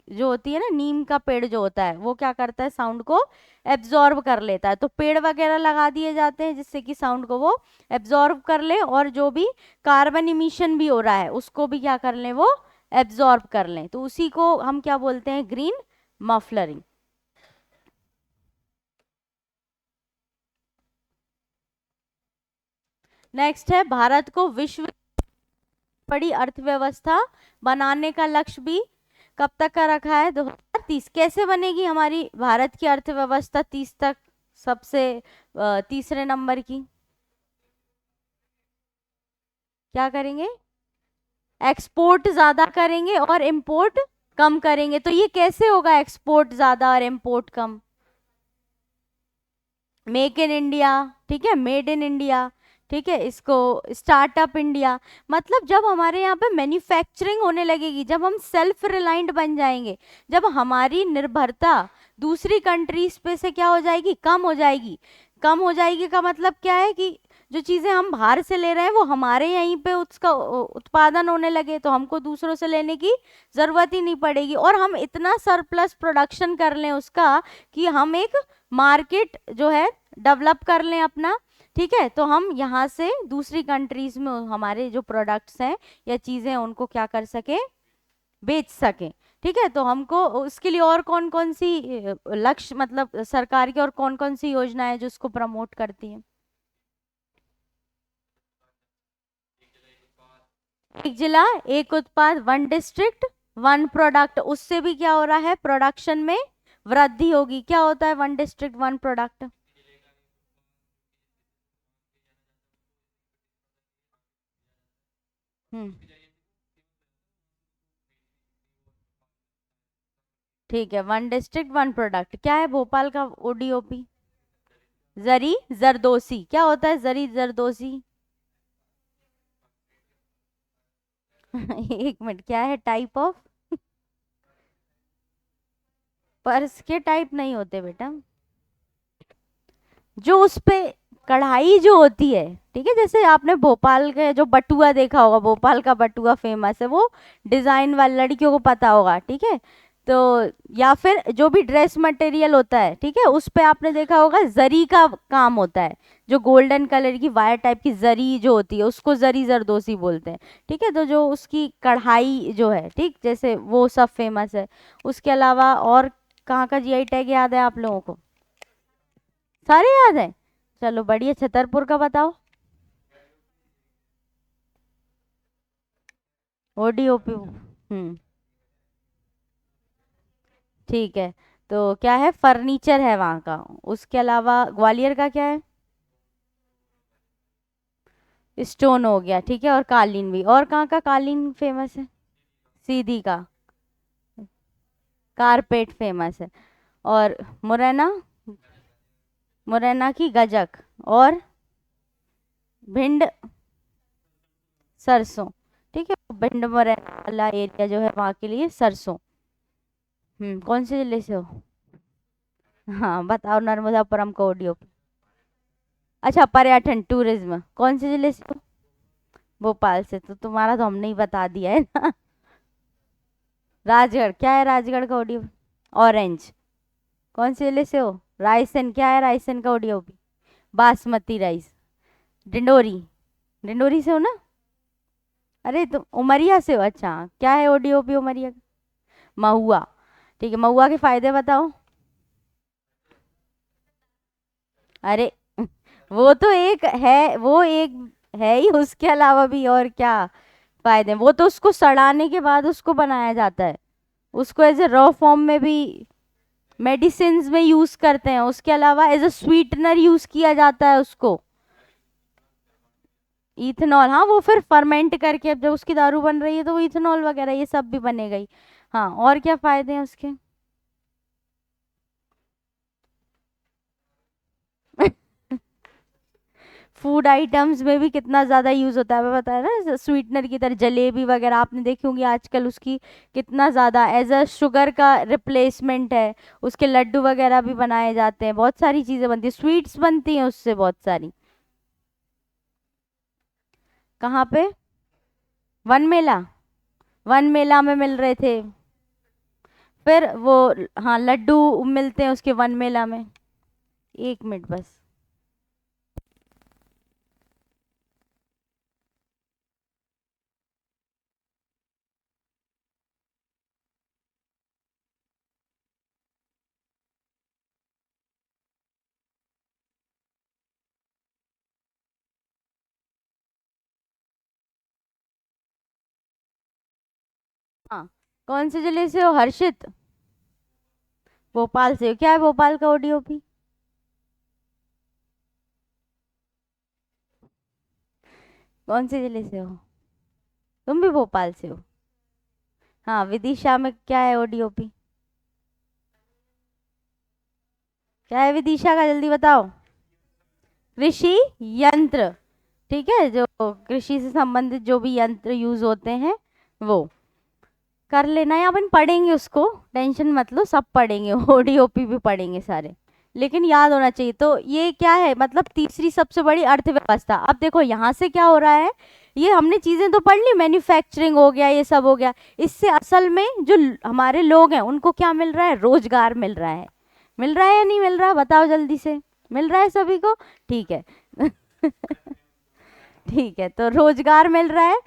जो होती है ना, नीम का पेड़ जो होता है वो क्या करता है, साउंड को एब्जॉर्ब कर लेता है। तो पेड़ वगैरह लगा दिए जाते हैं जिससे कि साउंड को वो एब्जॉर्ब कर ले, और जो भी कार्बन इमिशन भी हो रहा है उसको भी क्या कर लें, वो एब्जॉर्ब कर लें, तो उसी को हम क्या बोलते हैं, ग्रीन मफलरिंग। नेक्स्ट है, भारत को विश्व बड़ी अर्थव्यवस्था बनाने का लक्ष्य भी कब तक का रखा है, 2030। कैसे बनेगी हमारी भारत की अर्थव्यवस्था 30 तक, सबसे तीसरे नंबर की, क्या करेंगे, एक्सपोर्ट ज्यादा करेंगे और इंपोर्ट कम करेंगे। तो ये कैसे होगा, एक्सपोर्ट ज्यादा और import come, make in India, ठीक है, मेड इन इंडिया, ठीक है, इसको स्टार्टअप इंडिया, मतलब जब हमारे यहाँ पे मैन्युफैक्चरिंग होने लगेगी, जब हम सेल्फ रिलायंट बन जाएंगे, जब हमारी निर्भरता दूसरी कंट्रीज पे से क्या हो जाएगी, कम हो जाएगी, कम हो जाएगी का मतलब क्या है कि जो चीजें हम बाहर से ले रहे हैं वो हमारे यहीं पे उसका उत्पादन होने लगे, तो हमको दूसरों से लेने की जरूरत ही नहीं पड़ेगी, और हम इतना सरप्लस प्रोडक्शन कर लें उसका कि हम एक मार्केट जो है डेवलप कर लें अपना। ठीक है, तो हम यहाँ से दूसरी कंट्रीज में हमारे जो प्रोडक्ट्स हैं या चीजें हैं उनको क्या कर सके, बेच सके। ठीक है, तो हमको उसके लिए और कौन कौन सी लक्ष्य, मतलब सरकार की और कौन कौन सी योजनाएं जो उसको प्रमोट करती हैं। एक जिला एक उत्पाद, वन डिस्ट्रिक्ट वन प्रोडक्ट, उससे भी क्या हो रहा है, प्रोडक्शन में वृद्धि होगी। क्या होता है वन डिस्ट्रिक्ट वन प्रोडक्ट? हम्म, ठीक है, वन डिस्ट्रिक्ट वन प्रोडक्ट क्या है भोपाल का ओडीओपी? जरी जरदोसी। क्या होता है जरी जरदोसी? एक मिनट, क्या है टाइप ऑफ? पर्स के टाइप नहीं होते बेटा, जो उस पे कढ़ाई जो होती है। ठीक है, जैसे आपने भोपाल के जो बटुआ देखा होगा, भोपाल का बटुआ फेमस है, वो डिजाइन वाली लड़कियों को पता होगा। ठीक है, तो या फिर जो भी ड्रेस मटेरियल होता है, ठीक है, उस पे आपने देखा होगा जरी का काम होता है, जो गोल्डन कलर की वायर टाइप की जरी जो होती है उसको जरी जरदोसी बोलते हैं। ठीक है, तो जो उसकी कढ़ाई जो है, ठीक, जैसे वो सब फेमस है। उसके अलावा और कहाँ का जीआई टैग याद है आप लोगों को? सारे याद है, चलो बढ़िया। छतरपुर का बताओ। ओडीओपी। ठीक है, तो क्या है, फर्नीचर है वहाँ का। उसके अलावा ग्वालियर का क्या है? स्टोन हो गया। ठीक है, और कालीन भी, और कहाँ का कालीन फेमस है? सीधी का कारपेट फेमस है। और मुरैना, मुरैना की गजक। और भिंड सरसों। ठीक है, भिंड मुरैना वाला एरिया जो है वहाँ के लिए सरसों। कौन से जिले से हो? हाँ बताओ, नर्मदापुरम का ओडीओपी। अच्छा, पर्यटन टूरिज्म कौन से जिले से हो? भोपाल से, तो तुम्हारा तो हमने ही बता दिया है ना। राजगढ़, क्या है राजगढ़ का ओडीओपी? ऑरेंज। कौन से जिले से हो? रायसेन, क्या है रायसेन का ओडीओपी? बासमती राइस। डिंडोरी, डिंडोरी से हो ना? अरे तुम उमरिया से हो, अच्छा, क्या है ओडीओपी उमरिया का? महुआ। ठीक है, महुआ के फायदे बताओ। अरे वो तो एक है, वो एक है ही, उसके अलावा भी और क्या फायदे हैं? वो तो उसको सड़ाने के बाद उसको बनाया जाता है, उसको एज ए रॉ फॉर्म में भी मेडिसिन में यूज करते हैं। उसके अलावा एज अ स्वीटनर यूज किया जाता है उसको। इथेनॉल, हाँ, वो फिर फर्मेंट करके अब जब उसकी दारू बन रही है तो वो इथेनॉल वगैरह ये सब भी बनेगा ही। हाँ, और क्या फायदे हैं उसके? फूड आइटम्स में भी कितना ज्यादा यूज होता है, मैं बताया ना, स्वीटनर की तरह जलेबी वगैरह आपने देखी होंगी आजकल, उसकी कितना ज्यादा एज अ शुगर का रिप्लेसमेंट है। उसके लड्डू वगैरह भी बनाए जाते हैं, बहुत सारी चीजें बनती है, स्वीट्स बनती हैं उससे बहुत सारी। कहाँ पे? वन मेला, वन मेला में मिल रहे थे। फिर वो, हाँ, लड्डू मिलते हैं उसके वन मेला में। एक मिनट बस। हाँ, कौन से जिले से हो हर्षित? भोपाल से हो। क्या है भोपाल का ओडीओपी? कौन से जिले से हो? तुम भी भोपाल से हो? हाँ, विदिशा में क्या है ओडीओपी? क्या है विदिशा का, जल्दी बताओ। कृषि यंत्र। ठीक है, जो कृषि से संबंधित जो भी यंत्र यूज होते हैं वो कर लेना है, अपन पढ़ेंगे उसको, टेंशन मत लो, सब पढ़ेंगे। ओडीओपी भी पढ़ेंगे सारे। लेकिन याद होना चाहिए। तो ये क्या है, मतलब तीसरी सबसे बड़ी अर्थव्यवस्था। अब देखो यहाँ से क्या हो रहा है, ये हमने चीजें तो पढ़ ली, मैन्युफैक्चरिंग हो गया, ये सब हो गया। इससे असल में जो हमारे लोग हैं उनको क्या मिल रहा है, रोजगार मिल रहा है। मिल रहा है या नहीं मिल रहा, बताओ जल्दी से। मिल रहा है सभी को, ठीक है। ठीक है, तो रोजगार मिल रहा है।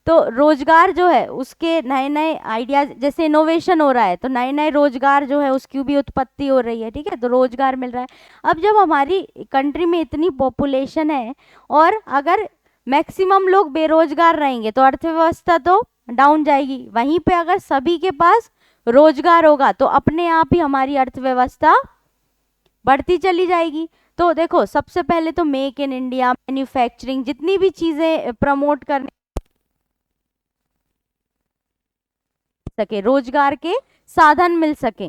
तो रोजगार जो है उसके नए नए आइडियाज, जैसे इनोवेशन हो रहा है तो नए नए रोजगार जो है उसकी भी उत्पत्ति हो रही है, ठीक है, तो रोजगार मिल रहा है। अब जब हमारी कंट्री में इतनी पॉपुलेशन है और अगर मैक्सिमम लोग बेरोजगार रहेंगे तो अर्थव्यवस्था तो डाउन जाएगी। वहीं पे अगर सभी के पास रोजगार होगा तो अपने आप ही हमारी अर्थव्यवस्था बढ़ती चली जाएगी। तो देखो सबसे पहले तो मेक इन इंडिया, मैन्युफैक्चरिंग, जितनी भी चीजें प्रमोट करने सके, रोजगार के साधन मिल सके,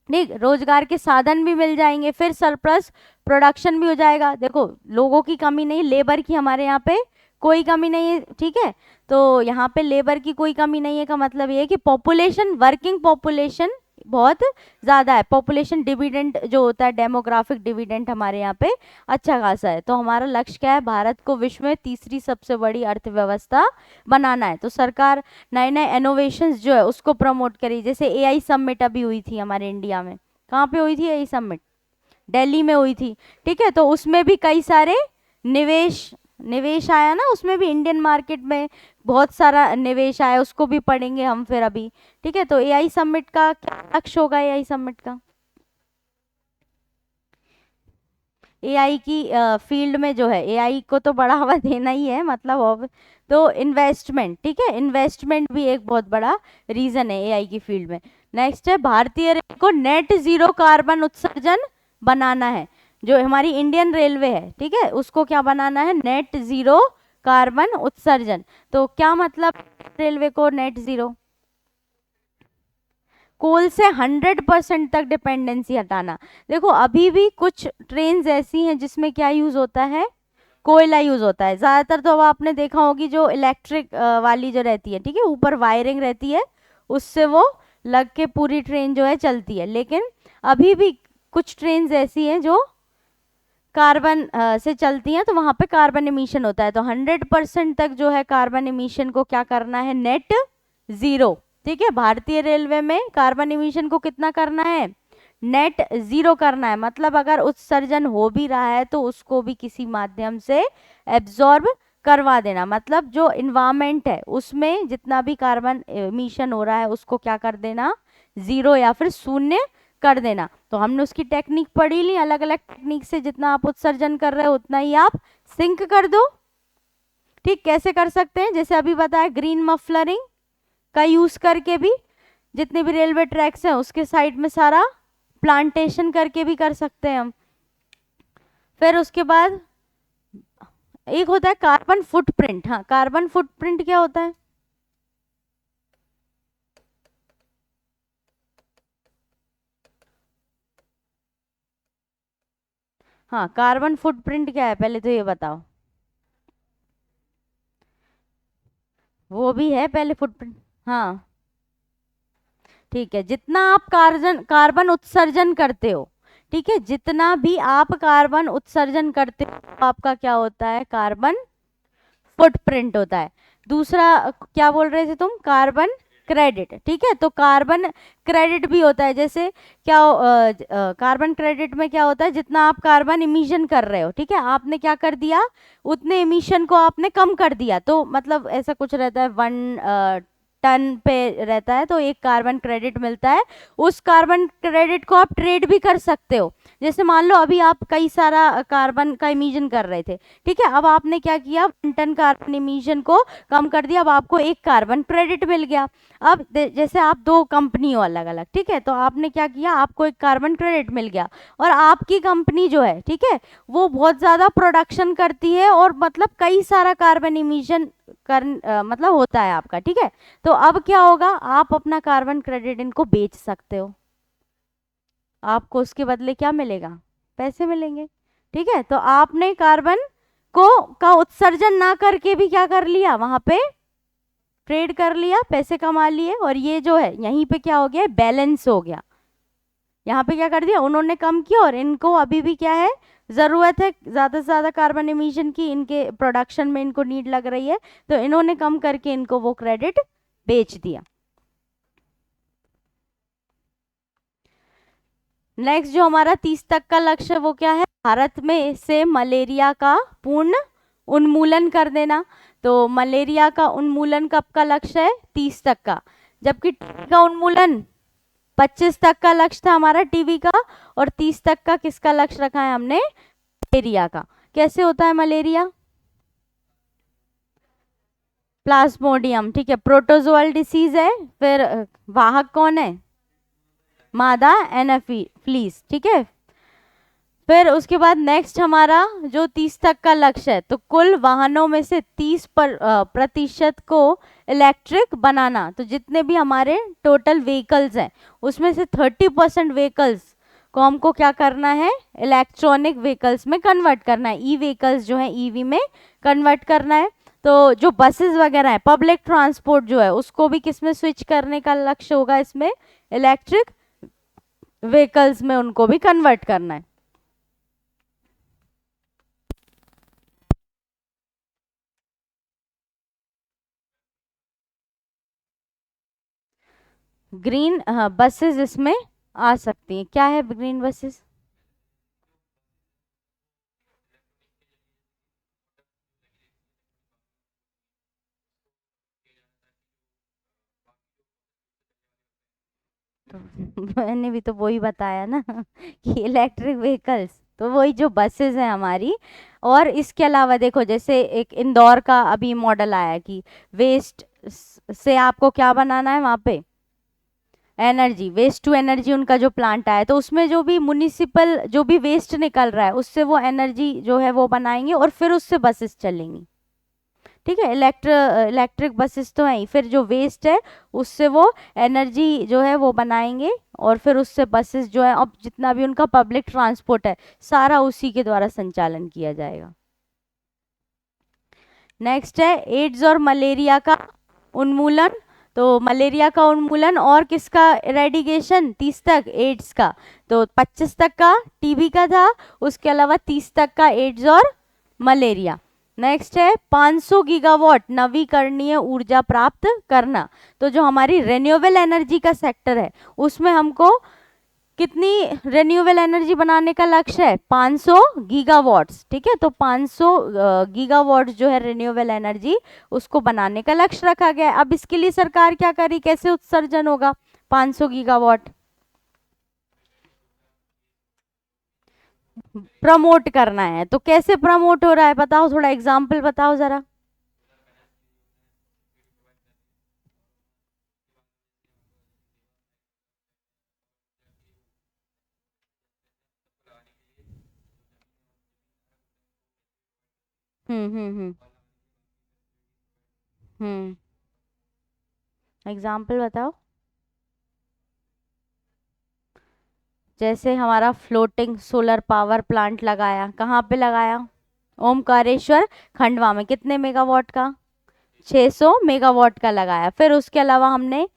ठीक, रोजगार के साधन भी मिल जाएंगे, फिर सरप्लस प्रोडक्शन भी हो जाएगा। देखो लोगों की कमी नहीं, लेबर की हमारे यहाँ पे कोई कमी नहीं है, ठीक है। तो यहाँ पे लेबर की कोई कमी नहीं है का मतलब ये है कि पॉपुलेशन, वर्किंग पॉपुलेशन बहुत ज़्यादा है। पॉपुलेशन डिविडेंड जो होता है, डेमोग्राफिक डिविडेंड हमारे यहाँ पे अच्छा खासा है। तो हमारा लक्ष्य क्या है, भारत को विश्व में तीसरी सबसे बड़ी अर्थव्यवस्था बनाना है। तो सरकार नए नए इनोवेशंस जो है उसको प्रमोट करी। जैसे एआई समिट अभी हुई थी हमारे इंडिया में, कहाँ पे हुई थी एआई समिट, दिल्ली में हुई थी, ठीक है। तो उसमें भी कई सारे निवेश निवेश आया ना, उसमें भी इंडियन मार्केट में बहुत सारा निवेश आया, उसको भी पढ़ेंगे हम फिर अभी, ठीक है। तो एआई समिट का क्या लक्ष्य होगा, एआई समिट का एआई की फील्ड में जो है, एआई को तो बढ़ावा देना ही है मतलब अब, तो इन्वेस्टमेंट, ठीक है, इन्वेस्टमेंट भी एक बहुत बड़ा रीजन है एआई की फील्ड में। नेक्स्ट है भारतीय रेल को नेट जीरो कार्बन उत्सर्जन बनाना है। जो हमारी इंडियन रेलवे है, ठीक है, उसको क्या बनाना है, नेट जीरो कार्बन उत्सर्जन। तो क्या मतलब रेलवे को नेट जीरो, कोल से 100% तक डिपेंडेंसी हटाना। देखो अभी भी कुछ ट्रेन ऐसी हैं जिसमें क्या यूज होता है, कोयला यूज होता है ज्यादातर। तो अब आपने देखा होगी जो इलेक्ट्रिक वाली जो रहती है, ठीक है, ऊपर वायरिंग रहती है, उससे वो लग के पूरी ट्रेन जो है चलती है। लेकिन अभी भी कुछ ट्रेन ऐसी हैं जो कार्बन से चलती हैं, तो वहां पे कार्बन इमिशन होता है। तो 100% तक जो है कार्बन इमिशन को क्या करना है, नेट जीरो, ठीक है। भारतीय रेलवे में कार्बन इमिशन को कितना करना है, नेट जीरो करना है। मतलब अगर उत्सर्जन हो भी रहा है तो उसको भी किसी माध्यम से एब्जॉर्ब करवा देना। मतलब जो इन्वायरमेंट है उसमें जितना भी कार्बन इमिशन हो रहा है उसको क्या कर देना, जीरो या फिर शून्य कर देना। तो हमने उसकी टेक्निक पढ़ी ली, अलग अलग टेक्निक से जितना आप उत्सर्जन कर रहे हो उतना ही आप सिंक कर दो, ठीक। कैसे कर सकते हैं, जैसे अभी बताया, ग्रीन मफलरिंग का यूज करके भी, जितने भी रेलवे ट्रैक्स हैं उसके साइड में सारा प्लांटेशन करके भी कर सकते हैं हम। फिर उसके बाद एक होता है कार्बन फुटप्रिंट। हाँ, कार्बन फुटप्रिंट क्या होता है, हाँ, कार्बन फुटप्रिंट क्या है पहले तो ये बताओ। वो भी है पहले फुटप्रिंट, हाँ, ठीक है। जितना आप कार्बन कार्बन उत्सर्जन करते हो, ठीक है, जितना भी आप कार्बन उत्सर्जन करते हो तो आपका क्या होता है, कार्बन फुटप्रिंट होता है। दूसरा क्या बोल रहे थे तुम, कार्बन क्रेडिट, ठीक है। तो कार्बन क्रेडिट भी होता है, जैसे क्या कार्बन क्रेडिट में क्या होता है, जितना आप कार्बन इमिशन कर रहे हो, ठीक है, आपने क्या कर दिया, उतने इमिशन को आपने कम कर दिया। तो मतलब ऐसा कुछ रहता है, 1 टन पे रहता है तो एक कार्बन क्रेडिट मिलता है। उस कार्बन क्रेडिट को आप ट्रेड भी कर सकते हो। जैसे मान लो अभी आप कई सारा कार्बन का इमिशन कर रहे थे, ठीक है, अब आपने क्या किया, 1 टन कार्बन इमिशन को कम कर दिया, अब आपको एक कार्बन क्रेडिट मिल गया। अब जैसे आप दो कंपनी हो अलग अलग, ठीक है, तो आपने क्या किया, आपको एक कार्बन क्रेडिट मिल गया और आपकी कंपनी जो है, ठीक है, वो बहुत ज़्यादा प्रोडक्शन करती है और मतलब कई सारा कार्बन इमिशन मतलब होता है आपका, ठीक है। तो अब क्या होगा, आप अपना कार्बन क्रेडिट इनको बेच सकते हो, आपको उसके बदले क्या मिलेगा, पैसे मिलेंगे, ठीक है। तो आपने कार्बन को का उत्सर्जन ना करके भी क्या कर लिया, वहां पे ट्रेड कर लिया, पैसे कमा लिए, और ये जो है यहीं पे क्या हो गया, बैलेंस हो गया, यहाँ पे क्या कर दिया उन्होंने, कम किया, और इनको अभी भी क्या है, ज़रूरत है ज़्यादा से ज़्यादा कार्बन एमिशन की, इनके प्रोडक्शन में इनको नीड लग रही है, तो इन्होंने कम करके इनको वो क्रेडिट बेच दिया। नेक्स्ट जो हमारा 30 तक का लक्ष्य है वो क्या है, भारत में से मलेरिया का पूर्ण उन्मूलन कर देना। तो मलेरिया का उन्मूलन कब का लक्ष्य है, 30 तक का, जबकि टीबी का उन्मूलन 25 तक का लक्ष्य था हमारा टीबी का, और 30 तक का किसका लक्ष्य रखा है हमने, मलेरिया का। कैसे होता है मलेरिया, प्लाज्मोडियम, ठीक है, प्रोटोजोअल डिसीज है, फिर वाहक कौन है, मादा एनाफिलीज, ठीक है। फिर उसके बाद नेक्स्ट हमारा जो 30 तक का लक्ष्य है, तो कुल वाहनों में से 30% को इलेक्ट्रिक बनाना। तो जितने भी हमारे टोटल व्हीकल्स हैं उसमें से 30% व्हीकल्स को हमको क्या करना है, इलेक्ट्रॉनिक व्हीकल्स में कन्वर्ट करना है, ई व्हीकल्स जो है ईवी में कन्वर्ट करना है। तो जो बसेस वगैरह है, पब्लिक ट्रांसपोर्ट जो है, उसको भी किस में स्विच करने का लक्ष्य होगा, इसमें इलेक्ट्रिक व्हीकल्स में उनको भी कन्वर्ट करना है। ग्रीन बसेस इसमें आ सकती हैं, क्या है ग्रीन बसेस, तो मैंने भी तो वही बताया ना कि इलेक्ट्रिक व्हीकल्स, तो वही जो बसेस हैं हमारी। और इसके अलावा देखो, जैसे एक इंदौर का अभी मॉडल आया कि वेस्ट से आपको क्या बनाना है वहाँ पे, एनर्जी, वेस्ट टू एनर्जी उनका जो प्लांट आया, तो उसमें जो भी म्युनिसिपल जो भी वेस्ट निकल रहा है उससे वो एनर्जी जो है वो बनाएंगे और फिर उससे बसेस चलेंगी, ठीक है। इलेक्ट्रिक बसेस तो हैं ही, फिर जो वेस्ट है उससे वो एनर्जी जो है वो बनाएंगे और फिर उससे बसेस जो है, अब जितना भी उनका पब्लिक ट्रांसपोर्ट है सारा उसी के द्वारा संचालन किया जाएगा। नेक्स्ट है एड्स और मलेरिया का उन्मूलन। तो मलेरिया का उन्मूलन और किसका इरेडिकेशन, 30 तक एड्स का, तो 25 तक का टीबी का था, उसके अलावा 30 तक का एड्स और मलेरिया। नेक्स्ट है 500 गीगावाट नवीकरणीय ऊर्जा प्राप्त करना। तो जो हमारी रिन्यूएबल एनर्जी का सेक्टर है उसमें हमको कितनी रिन्यूएबल एनर्जी बनाने का लक्ष्य है, 500 गीगावाट्स, ठीक है। तो 500 गीगावाट्स जो है रिन्यूएबल एनर्जी उसको बनाने का लक्ष्य रखा गया है। अब इसके लिए सरकार क्या करी, कैसे उत्सर्जन होगा 500 गीगावाट, प्रमोट करना है। तो कैसे प्रमोट हो रहा है बताओ, थोड़ा एग्जाम्पल बताओ जरा। हम्म। हम्म, एग्जाम्पल बताओ। जैसे हमारा फ्लोटिंग सोलर पावर प्लांट लगाया, कहाँ पे लगाया, ओमकारेश्वर खंडवा में, कितने मेगावाट का, 600 मेगावाट का लगाया। फिर उसके अलावा हमने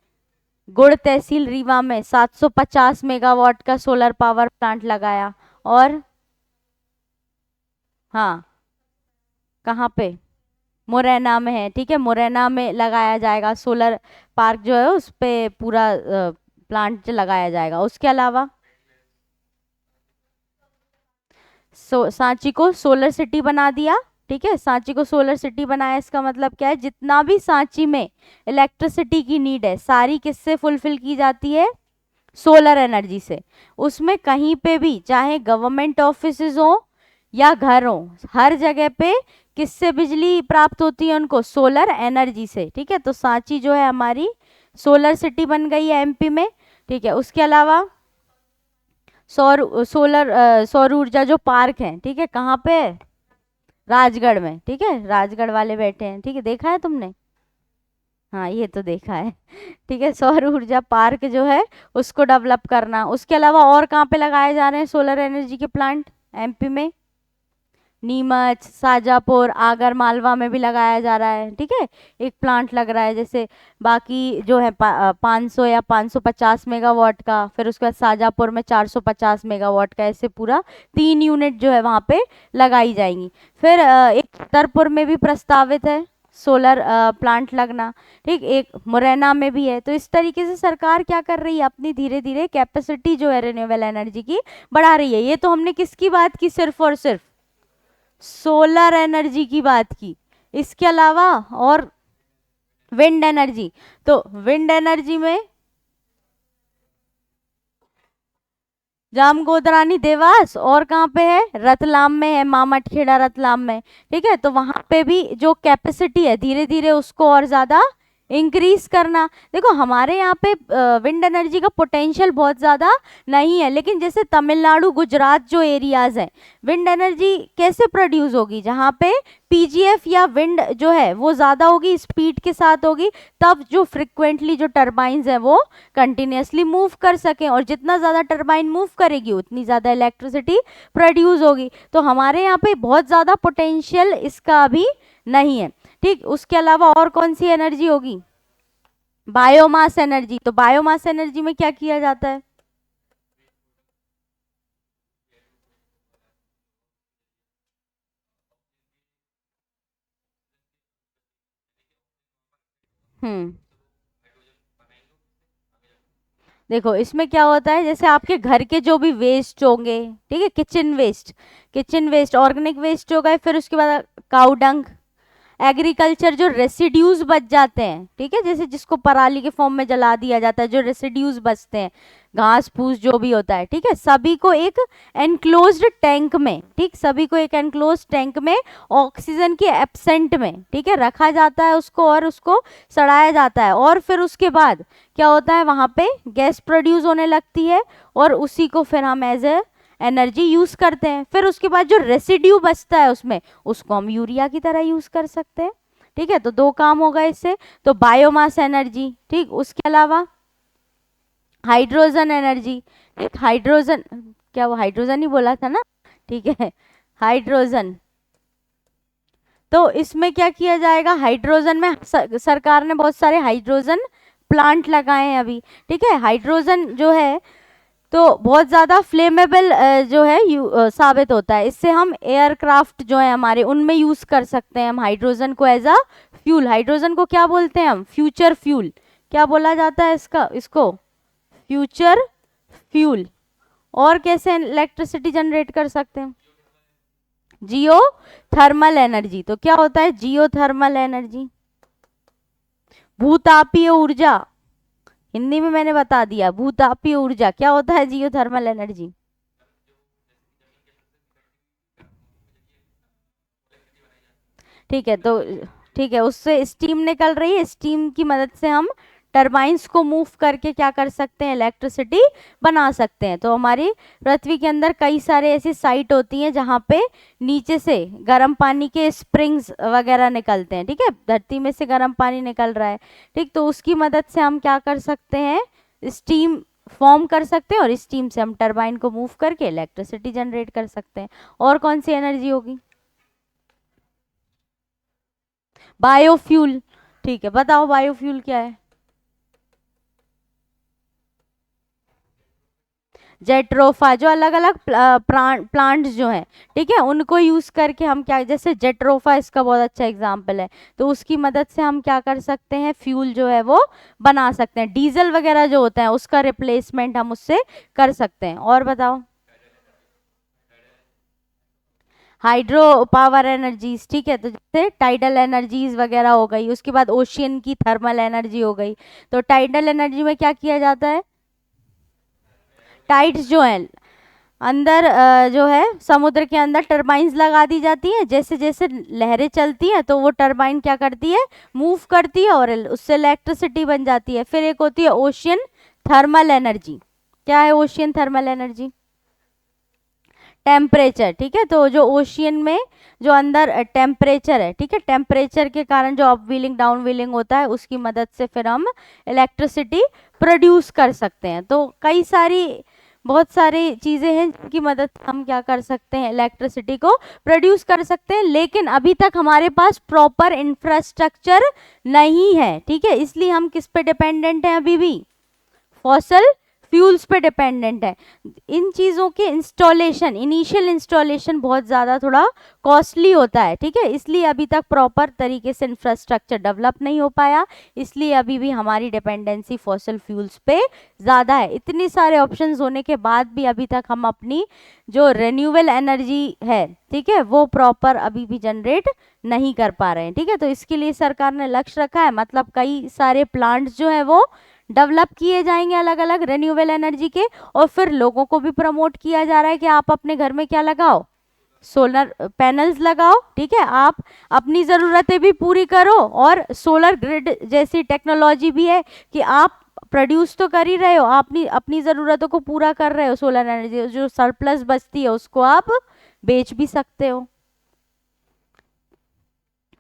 गुड़ तहसील रीवा में 750 मेगावाट का सोलर पावर प्लांट लगाया। और हाँ, कहाँ पे, मुरैना में है, ठीक है, मुरैना में लगाया जाएगा सोलर पार्क जो है, उस पे पूरा प्लांट लगाया जाएगा। उसके अलावा सांची को सोलर सिटी बना दिया, ठीक है, सांची को सोलर सिटी बनाया, इसका मतलब क्या है, जितना भी सांची में इलेक्ट्रिसिटी की नीड है सारी किससे फुलफिल की जाती है, सोलर एनर्जी से। उसमें कहीं पे भी चाहे गवर्नमेंट ऑफिसेज हो या घर हो, हर जगह पे किससे बिजली प्राप्त होती है उनको, सोलर एनर्जी से, ठीक है। तो सांची जो है हमारी सोलर सिटी बन गई है एमपी में, ठीक है। उसके अलावा सौर ऊर्जा जो पार्क है, ठीक है, कहाँ पे है, राजगढ़ में, ठीक है, राजगढ़ वाले बैठे हैं, ठीक है, देखा है तुमने, हाँ ये तो देखा है ठीक है। सौर ऊर्जा पार्क जो है उसको डेवलप करना। उसके अलावा और कहाँ पे लगाए जा रहे हैं सोलर एनर्जी के प्लांट एमपी में, नीमच, शाजापुर, आगर मालवा में भी लगाया जा रहा है, ठीक है, एक प्लांट लग रहा है। जैसे बाकी जो है 500 या 550 मेगावाट का, फिर उसके बाद शाजापुर में 450 मेगावाट का, ऐसे पूरा 3 यूनिट जो है वहाँ पे लगाई जाएंगी। फिर एक छतरपुर में भी प्रस्तावित है सोलर प्लांट लगना, ठीक, एक मुरैना में भी है। तो इस तरीके से सरकार क्या कर रही है, अपनी धीरे धीरे कैपेसिटी जो है रिन्यूएबल एनर्जी की बढ़ा रही है। ये तो हमने किसकी बात की, सिर्फ और सिर्फ सोलर एनर्जी की बात की। इसके अलावा और विंड एनर्जी, तो विंड एनर्जी में जामगोदरानी देवास, और कहाँ पे है, रतलाम में है, मामटखेड़ा रतलाम में, ठीक है। तो वहां पे भी जो कैपेसिटी है धीरे धीरे उसको और ज्यादा इंक्रीज करना। देखो हमारे यहाँ पे विंड एनर्जी का पोटेंशियल बहुत ज़्यादा नहीं है, लेकिन जैसे तमिलनाडु, गुजरात जो एरियाज हैं, विंड एनर्जी कैसे प्रोड्यूस होगी, जहाँ पे पीजीएफ या विंड जो है वो ज़्यादा होगी, स्पीड के साथ होगी, तब जो फ्रिक्वेंटली जो टर्बाइंस हैं वो कंटिन्यूसली मूव कर सकें, और जितना ज़्यादा टर्बाइन मूव करेगी उतनी ज़्यादा इलेक्ट्रिसिटी प्रोड्यूस होगी। तो हमारे यहाँ पे बहुत ज़्यादा पोटेंशियल इसका अभी नहीं है, ठीक। उसके अलावा और कौन सी एनर्जी होगी, बायोमास एनर्जी। तो बायोमास एनर्जी में क्या किया जाता है, हम्म, देखो इसमें क्या होता है, जैसे आपके घर के जो भी वेस्ट होंगे, ठीक है, किचन वेस्ट ऑर्गेनिक वेस्ट हो गए, फिर उसके बाद काऊ डंग, एग्रीकल्चर जो रेसिड्यूज बच जाते हैं, ठीक है, जैसे जिसको पराली के फॉर्म में जला दिया जाता है, जो रेसिड्यूज बचते हैं, घास फूस जो भी होता है, ठीक है, सभी को एक एनक्लोज्ड टैंक में, ठीक, सभी को एक एनक्लोज्ड टैंक में ऑक्सीजन के एब्सेंट में, ठीक है, रखा जाता है उसको, और उसको सड़ाया जाता है, और फिर उसके बाद क्या होता है, वहाँ पे गैस प्रोड्यूस होने लगती है, और उसी को फिर हम एज ए एनर्जी यूज करते हैं। फिर उसके बाद जो रेसिड्यू बचता है उसमें, उसको हम यूरिया की तरह यूज कर सकते हैं, ठीक है। तो दो काम हो गए इससे, तो बायोमास एनर्जी, ठीक। उसके अलावा हाइड्रोजन एनर्जी, एक हाइड्रोजन, क्या वो हाइड्रोजन ही बोला था ना, ठीक है, हाइड्रोजन। तो इसमें क्या किया जाएगा, हाइड्रोजन में सरकार ने बहुत सारे हाइड्रोजन प्लांट लगाए हैं अभी, ठीक है। हाइड्रोजन जो है तो बहुत ज़्यादा फ्लेमेबल जो है साबित होता है, इससे हम एयरक्राफ्ट जो है हमारे उनमें यूज़ कर सकते हैं हम हाइड्रोजन को एज अ फ्यूल। हाइड्रोजन को क्या बोलते हैं हम, फ्यूचर फ्यूल, क्या बोला जाता है इसको फ्यूचर फ्यूल। और कैसे इलेक्ट्रिसिटी जनरेट कर सकते हैं, जियो थर्मल एनर्जी। तो क्या होता है जियो थर्मल एनर्जी, भूतापीय ऊर्जा, हिंदी में मैंने बता दिया, भूतापीय ऊर्जा। क्या होता है जियो थर्मल एनर्जी, ठीक है। तो ठीक है, उससे स्टीम निकल रही है, स्टीम की मदद से हम टरबाइंस को मूव करके क्या कर सकते हैं, इलेक्ट्रिसिटी बना सकते हैं। तो हमारी पृथ्वी के अंदर कई सारे ऐसी साइट होती हैं जहाँ पे नीचे से गर्म पानी के स्प्रिंग्स वगैरह निकलते हैं, ठीक है, धरती में से गर्म पानी निकल रहा है, ठीक। तो उसकी मदद से हम क्या कर सकते हैं, स्टीम फॉर्म कर सकते हैं, और स्टीम से हम टरबाइन को मूव करके इलेक्ट्रिसिटी जनरेट कर सकते हैं। और कौन सी एनर्जी होगी, बायोफ्यूल, ठीक है, बताओ बायोफ्यूल क्या है, जेट्रोफा, जो अलग अलग प्लांट्स जो हैं, ठीक है, उनको यूज करके हम क्या, जैसे जेट्रोफा इसका बहुत अच्छा एग्जांपल है, तो उसकी मदद से हम क्या कर सकते हैं, फ्यूल जो है वो बना सकते हैं, डीजल वगैरह जो होता है उसका रिप्लेसमेंट हम उससे कर सकते हैं। और बताओ, हाइड्रो पावर एनर्जीज, ठीक है, तो जैसे टाइडल एनर्जीज वगैरह हो गई, उसके बाद ओशियन की थर्मल एनर्जी हो गई। तो टाइडल एनर्जी में क्या किया जाता है, टाइड्स जो है अंदर जो है समुद्र के अंदर टरबाइंस लगा दी जाती हैं, जैसे जैसे लहरें चलती हैं तो वो टरबाइन क्या करती है, मूव करती है, और उससे इलेक्ट्रिसिटी बन जाती है। फिर एक होती है ओशियन थर्मल एनर्जी, क्या है ओशियन थर्मल एनर्जी, टेम्परेचर, ठीक है। तो जो ओशियन में जो अंदर टेम्परेचर है, ठीक है, टेम्परेचर के कारण जो अप व्हीलिंग डाउन व्हीलिंग होता है उसकी मदद से फिर हम इलेक्ट्रिसिटी प्रोड्यूस कर सकते हैं। तो कई सारी बहुत सारी चीज़ें हैं जिनकी मदद से हम क्या कर सकते हैं, इलेक्ट्रिसिटी को प्रोड्यूस कर सकते हैं, लेकिन अभी तक हमारे पास प्रॉपर इंफ्रास्ट्रक्चर नहीं है, ठीक है। इसलिए हम किस पे डिपेंडेंट हैं, अभी भी फॉसल फ्यूल्स पे डिपेंडेंट है। इन चीज़ों के इंस्टॉलेशन, इनिशियल इंस्टॉलेशन बहुत ज़्यादा थोड़ा कॉस्टली होता है, ठीक है। इसलिए अभी तक प्रॉपर तरीके से इंफ्रास्ट्रक्चर डेवलप नहीं हो पाया, इसलिए अभी भी हमारी डिपेंडेंसी फॉसल फ्यूल्स पे ज़्यादा है। इतने सारे ऑप्शंस होने के बाद भी अभी तक हम अपनी जो रिन्यूएबल एनर्जी है, ठीक है, वो प्रॉपर अभी भी जनरेट नहीं कर पा रहे हैं, ठीक है। तो इसके लिए सरकार ने लक्ष्य रखा है, मतलब कई सारे प्लांट्स जो है वो डेवलप किए जाएंगे अलग अलग रिन्यूएबल एनर्जी के, और फिर लोगों को भी प्रमोट किया जा रहा है कि आप अपने घर में क्या लगाओ, सोलर पैनल्स लगाओ, ठीक है। आप अपनी ज़रूरतें भी पूरी करो, और सोलर ग्रिड जैसी टेक्नोलॉजी भी है कि आप प्रोड्यूस तो कर ही रहे हो, आप अपनी अपनी ज़रूरतों को पूरा कर रहे हो, सोलर एनर्जी जो सरप्लस बचती है उसको आप बेच भी सकते हो।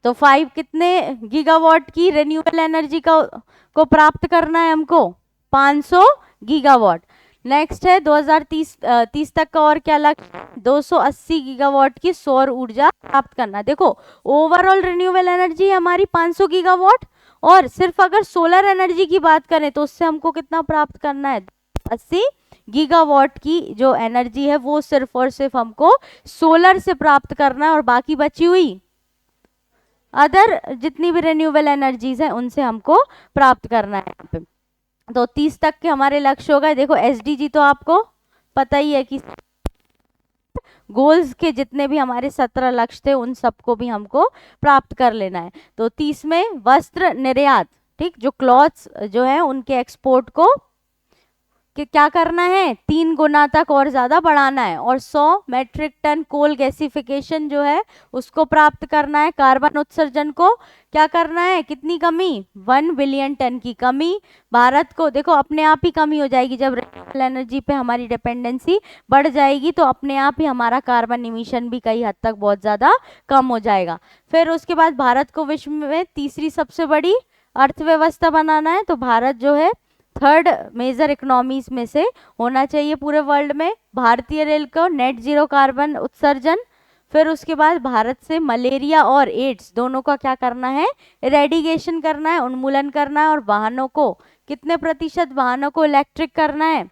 तो 5 कितने गीगावाट की रिन्यूएबल एनर्जी को प्राप्त करना है हमको, 500 गीगावाट। नेक्स्ट है 2030 तक का और क्या लक्ष्य, 280 गीगावाट की सौर ऊर्जा प्राप्त करना। देखो ओवरऑल रिन्यूएबल एनर्जी है हमारी 500 गीगावाट, और सिर्फ अगर सोलर एनर्जी की बात करें तो उससे हमको कितना प्राप्त करना है, 80 गीगावाट की जो एनर्जी है वो सिर्फ और सिर्फ हमको सोलर से प्राप्त करना है, और बाकी बची हुई अदर जितनी भी रिन्यूएबल एनर्जीज है उनसे हमको प्राप्त करना है यहाँ पे। तो 30 तक के हमारे लक्ष्य हो गए। देखो एसडीजी तो आपको पता ही है कि गोल्स के जितने भी हमारे 17 लक्ष्य थे उन सबको भी हमको प्राप्त कर लेना है। तो 30 में वस्त्र निर्यात, ठीक, जो क्लॉथ्स जो है उनके एक्सपोर्ट को कि क्या करना है, 3 गुना तक और ज़्यादा बढ़ाना है, और 100 मेट्रिक टन कोल गैसिफिकेशन जो है उसको प्राप्त करना है। कार्बन उत्सर्जन को क्या करना है, कितनी कमी, 1 बिलियन टन की कमी। भारत को देखो अपने आप ही कमी हो जाएगी, जब रिन्यूएबल एनर्जी पे हमारी डिपेंडेंसी बढ़ जाएगी तो अपने आप ही हमारा कार्बन इमिशन भी कई हद तक बहुत ज़्यादा कम हो जाएगा। फिर उसके बाद भारत को विश्व में तीसरी सबसे बड़ी अर्थव्यवस्था बनाना है, तो भारत जो है 3rd मेजर इकोनॉमीज में से होना चाहिए पूरे वर्ल्ड में। भारतीय रेल को नेट जीरो कार्बन उत्सर्जन, फिर उसके बाद भारत से मलेरिया और एड्स दोनों का क्या करना है, इरेडिगेशन करना है, उन्मूलन करना है, और वाहनों को कितने प्रतिशत वाहनों को इलेक्ट्रिक करना है,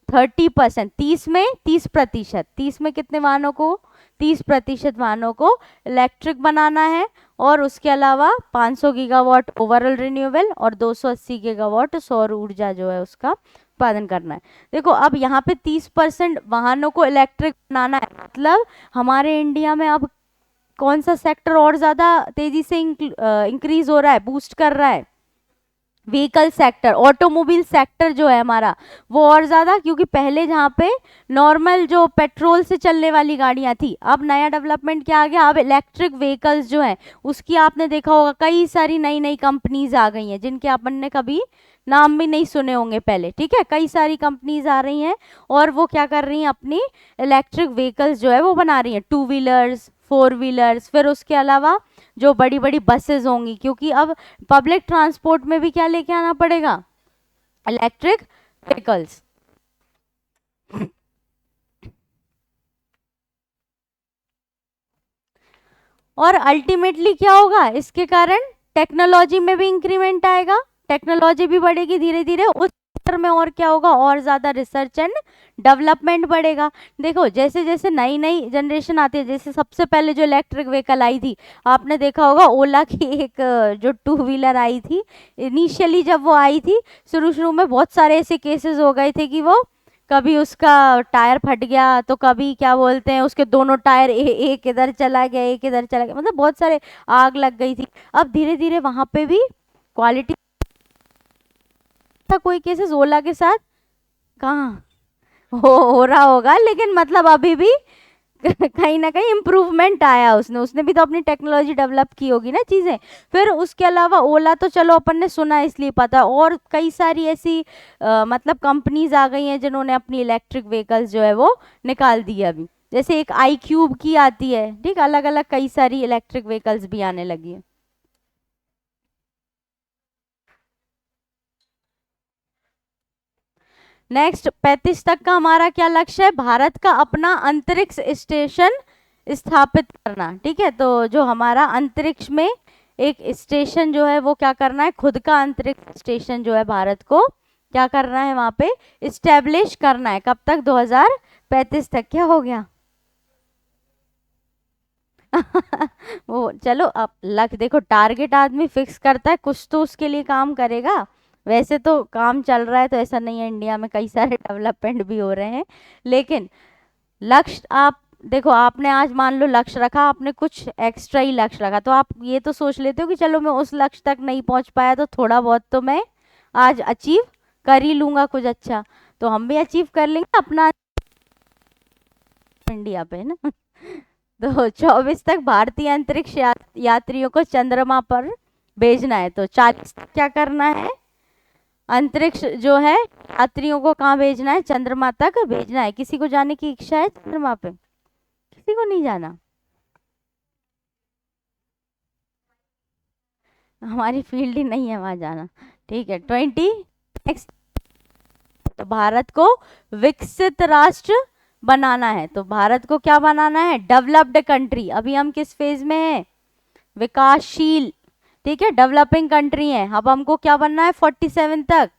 30%। 30 में 30%, 30 में कितने वाहनों को, 30% वाहनों को इलेक्ट्रिक बनाना है, और उसके अलावा 500 गीगावाट ओवरऑल रिन्यूएबल और 280 गीगावाट सौर ऊर्जा जो है उसका उत्पादन करना है। देखो अब यहाँ पे 30% वाहनों को इलेक्ट्रिक बनाना है, मतलब हमारे इंडिया में अब कौन सा सेक्टर और ज़्यादा तेज़ी से इंक्रीज हो रहा है, बूस्ट कर रहा है, व्हीकल सेक्टर, ऑटोमोबाइल सेक्टर जो है हमारा वो और ज़्यादा, क्योंकि पहले जहाँ पे नॉर्मल जो पेट्रोल से चलने वाली गाड़ियाँ थी, अब नया डेवलपमेंट क्या आ गया, अब इलेक्ट्रिक व्हीकल्स जो हैं उसकी आपने देखा होगा कई सारी नई नई कंपनीज आ गई हैं जिनके अपन ने कभी नाम भी नहीं सुने होंगे पहले, ठीक है। कई सारी कंपनीज आ रही हैं और वो क्या कर रही हैं, अपनी इलेक्ट्रिक व्हीकल्स जो है वो बना रही हैं, 2 व्हीलर्स 4 व्हीलर्स, फिर उसके अलावा जो बड़ी बड़ी बसेस होंगी, क्योंकि अब पब्लिक ट्रांसपोर्ट में भी क्या लेके आना पड़ेगा, इलेक्ट्रिक व्हीकल्स। और अल्टीमेटली क्या होगा, इसके कारण टेक्नोलॉजी में भी इंक्रीमेंट आएगा, टेक्नोलॉजी भी बढ़ेगी धीरे धीरे, उस सेक्टर में और क्या होगा, और ज़्यादा रिसर्च एंड डेवलपमेंट बढ़ेगा। देखो जैसे जैसे नई नई जनरेशन आती है, जैसे सबसे पहले जो इलेक्ट्रिक व्हीकल आई थी आपने देखा होगा, ओला की एक जो 2 व्हीलर आई थी, इनिशियली जब वो आई थी शुरू शुरू में बहुत सारे ऐसे केसेस हो गए थे कि वो कभी उसका टायर फट गया, तो कभी क्या बोलते हैं उसके दोनों टायर एक इधर चला गया एक इधर चला गया, मतलब बहुत सारे आग लग गई थी। अब धीरे धीरे वहां पे भी क्वालिटी था, कोई केसेस ओला के साथ कहाँ हो रहा होगा, लेकिन मतलब अभी भी कहीं ना कहीं इम्प्रूवमेंट आया, उसने उसने भी तो अपनी टेक्नोलॉजी डेवलप की होगी ना चीज़ें। फिर उसके अलावा ओला तो चलो अपन ने सुना इसलिए पता, और कई सारी ऐसी मतलब कंपनीज आ गई हैं जिन्होंने अपनी इलेक्ट्रिक व्हीकल्स जो है वो निकाल दी है अभी, जैसे एक आई क्यूब की आती है, ठीक, अलग अलग कई सारी इलेक्ट्रिक व्हीकल्स भी आने लगी है। नेक्स्ट 35 तक का हमारा क्या लक्ष्य है, भारत का अपना अंतरिक्ष स्टेशन स्थापित करना। ठीक है, तो जो हमारा अंतरिक्ष में एक स्टेशन जो है वो क्या करना है, खुद का अंतरिक्ष स्टेशन जो है भारत को क्या करना है वहां पे इस्टेब्लिश करना है। कब तक, 2035 तक। क्या हो गया वो चलो, अब लक देखो, टारगेट आदमी फिक्स करता है, कुछ तो उसके लिए काम करेगा। वैसे तो काम चल रहा है, तो ऐसा नहीं है, इंडिया में कई सारे डेवलपमेंट भी हो रहे हैं, लेकिन लक्ष्य आप देखो, आपने आज मान लो लक्ष्य रखा, आपने कुछ एक्स्ट्रा ही लक्ष्य रखा, तो आप ये तो सोच लेते हो कि चलो मैं उस लक्ष्य तक नहीं पहुंच पाया, तो थोड़ा बहुत तो मैं आज अचीव कर ही लूंगा कुछ अच्छा। तो हम भी अचीव कर लेंगे अपना इंडिया पे ना। तो 24 तक भारतीय अंतरिक्ष यात्रियों को चंद्रमा पर भेजना है। तो 40 तक क्या करना है, अंतरिक्ष जो है यात्रियों को कहाँ भेजना है, चंद्रमा तक भेजना है। किसी को जाने की इच्छा है चंद्रमा पे, किसी को नहीं जाना, हमारी फील्ड ही नहीं है वहां जाना। ठीक है, 20 तो भारत को विकसित राष्ट्र बनाना है। तो भारत को क्या बनाना है, डेवलप्ड कंट्री। अभी हम किस फेज में हैं, विकासशील। ठीक है, डेवलपिंग कंट्री है। अब हमको क्या बनना है 47 तक,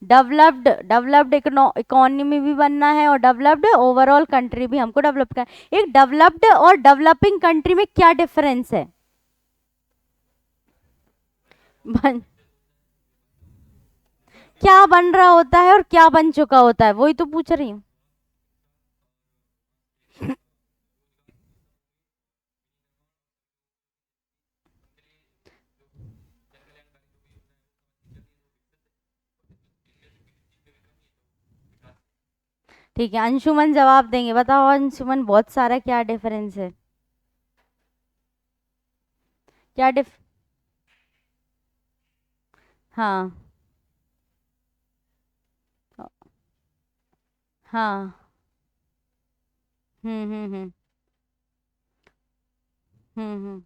डेवलप्ड, डेवलप्ड इकोनॉमी भी बनना है और डेवलप्ड ओवरऑल कंट्री भी हमको डेवलप करना। एक डेवलप्ड और डेवलपिंग कंट्री में क्या डिफरेंस है, बन, क्या बन रहा होता है और क्या बन चुका होता है, वही तो पूछ रही हूँ। ठीक है, अंशुमन जवाब देंगे, बताओ अंशुमन, बहुत सारा क्या डिफरेंस है, क्या डिफ हाँ हाँ, हम्म, हम्म,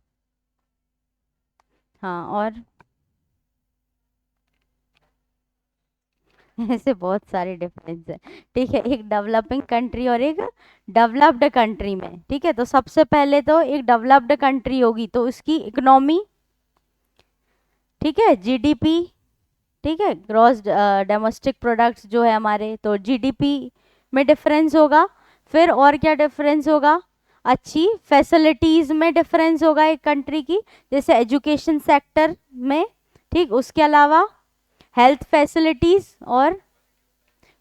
हाँ, और ऐसे बहुत सारे डिफरेंस है। ठीक है, एक डेवलपिंग कंट्री और एक डेवलप्ड कंट्री में। ठीक है, तो सबसे पहले तो एक डेवलप्ड कंट्री होगी तो उसकी इकोनॉमी, ठीक है, जीडीपी, ठीक है, ग्रॉस डोमेस्टिक प्रोडक्ट्स जो है हमारे, तो जीडीपी में डिफरेंस होगा। फिर और क्या डिफरेंस होगा, अच्छी फैसिलिटीज में डिफरेंस होगा एक कंट्री की, जैसे एजुकेशन सेक्टर में। ठीक, उसके अलावा हेल्थ फैसिलिटीज और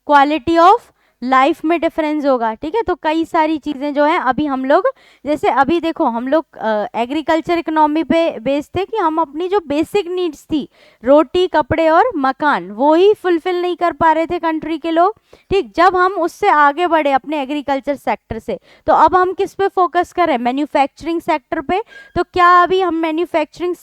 क्वालिटी ऑफ लाइफ में डिफरेंस होगा। ठीक है, तो कई सारी चीजें जो है, अभी हम लोग जैसे अभी देखो, हम लोग एग्रीकल्चर इकोनॉमी पे बेस थे कि हम अपनी जो बेसिक नीड्स थी, रोटी कपड़े और मकान, वो ही फुलफिल नहीं कर पा रहे थे कंट्री के लोग। ठीक, जब हम उससे आगे बढ़े अपने एग्रीकल्चर सेक्टर से, तो अब हम किस पे फोकस करें, मैन्युफैक्चरिंग सेक्टर पे। तो क्या अभी हम मैन्युफैक्चरिंग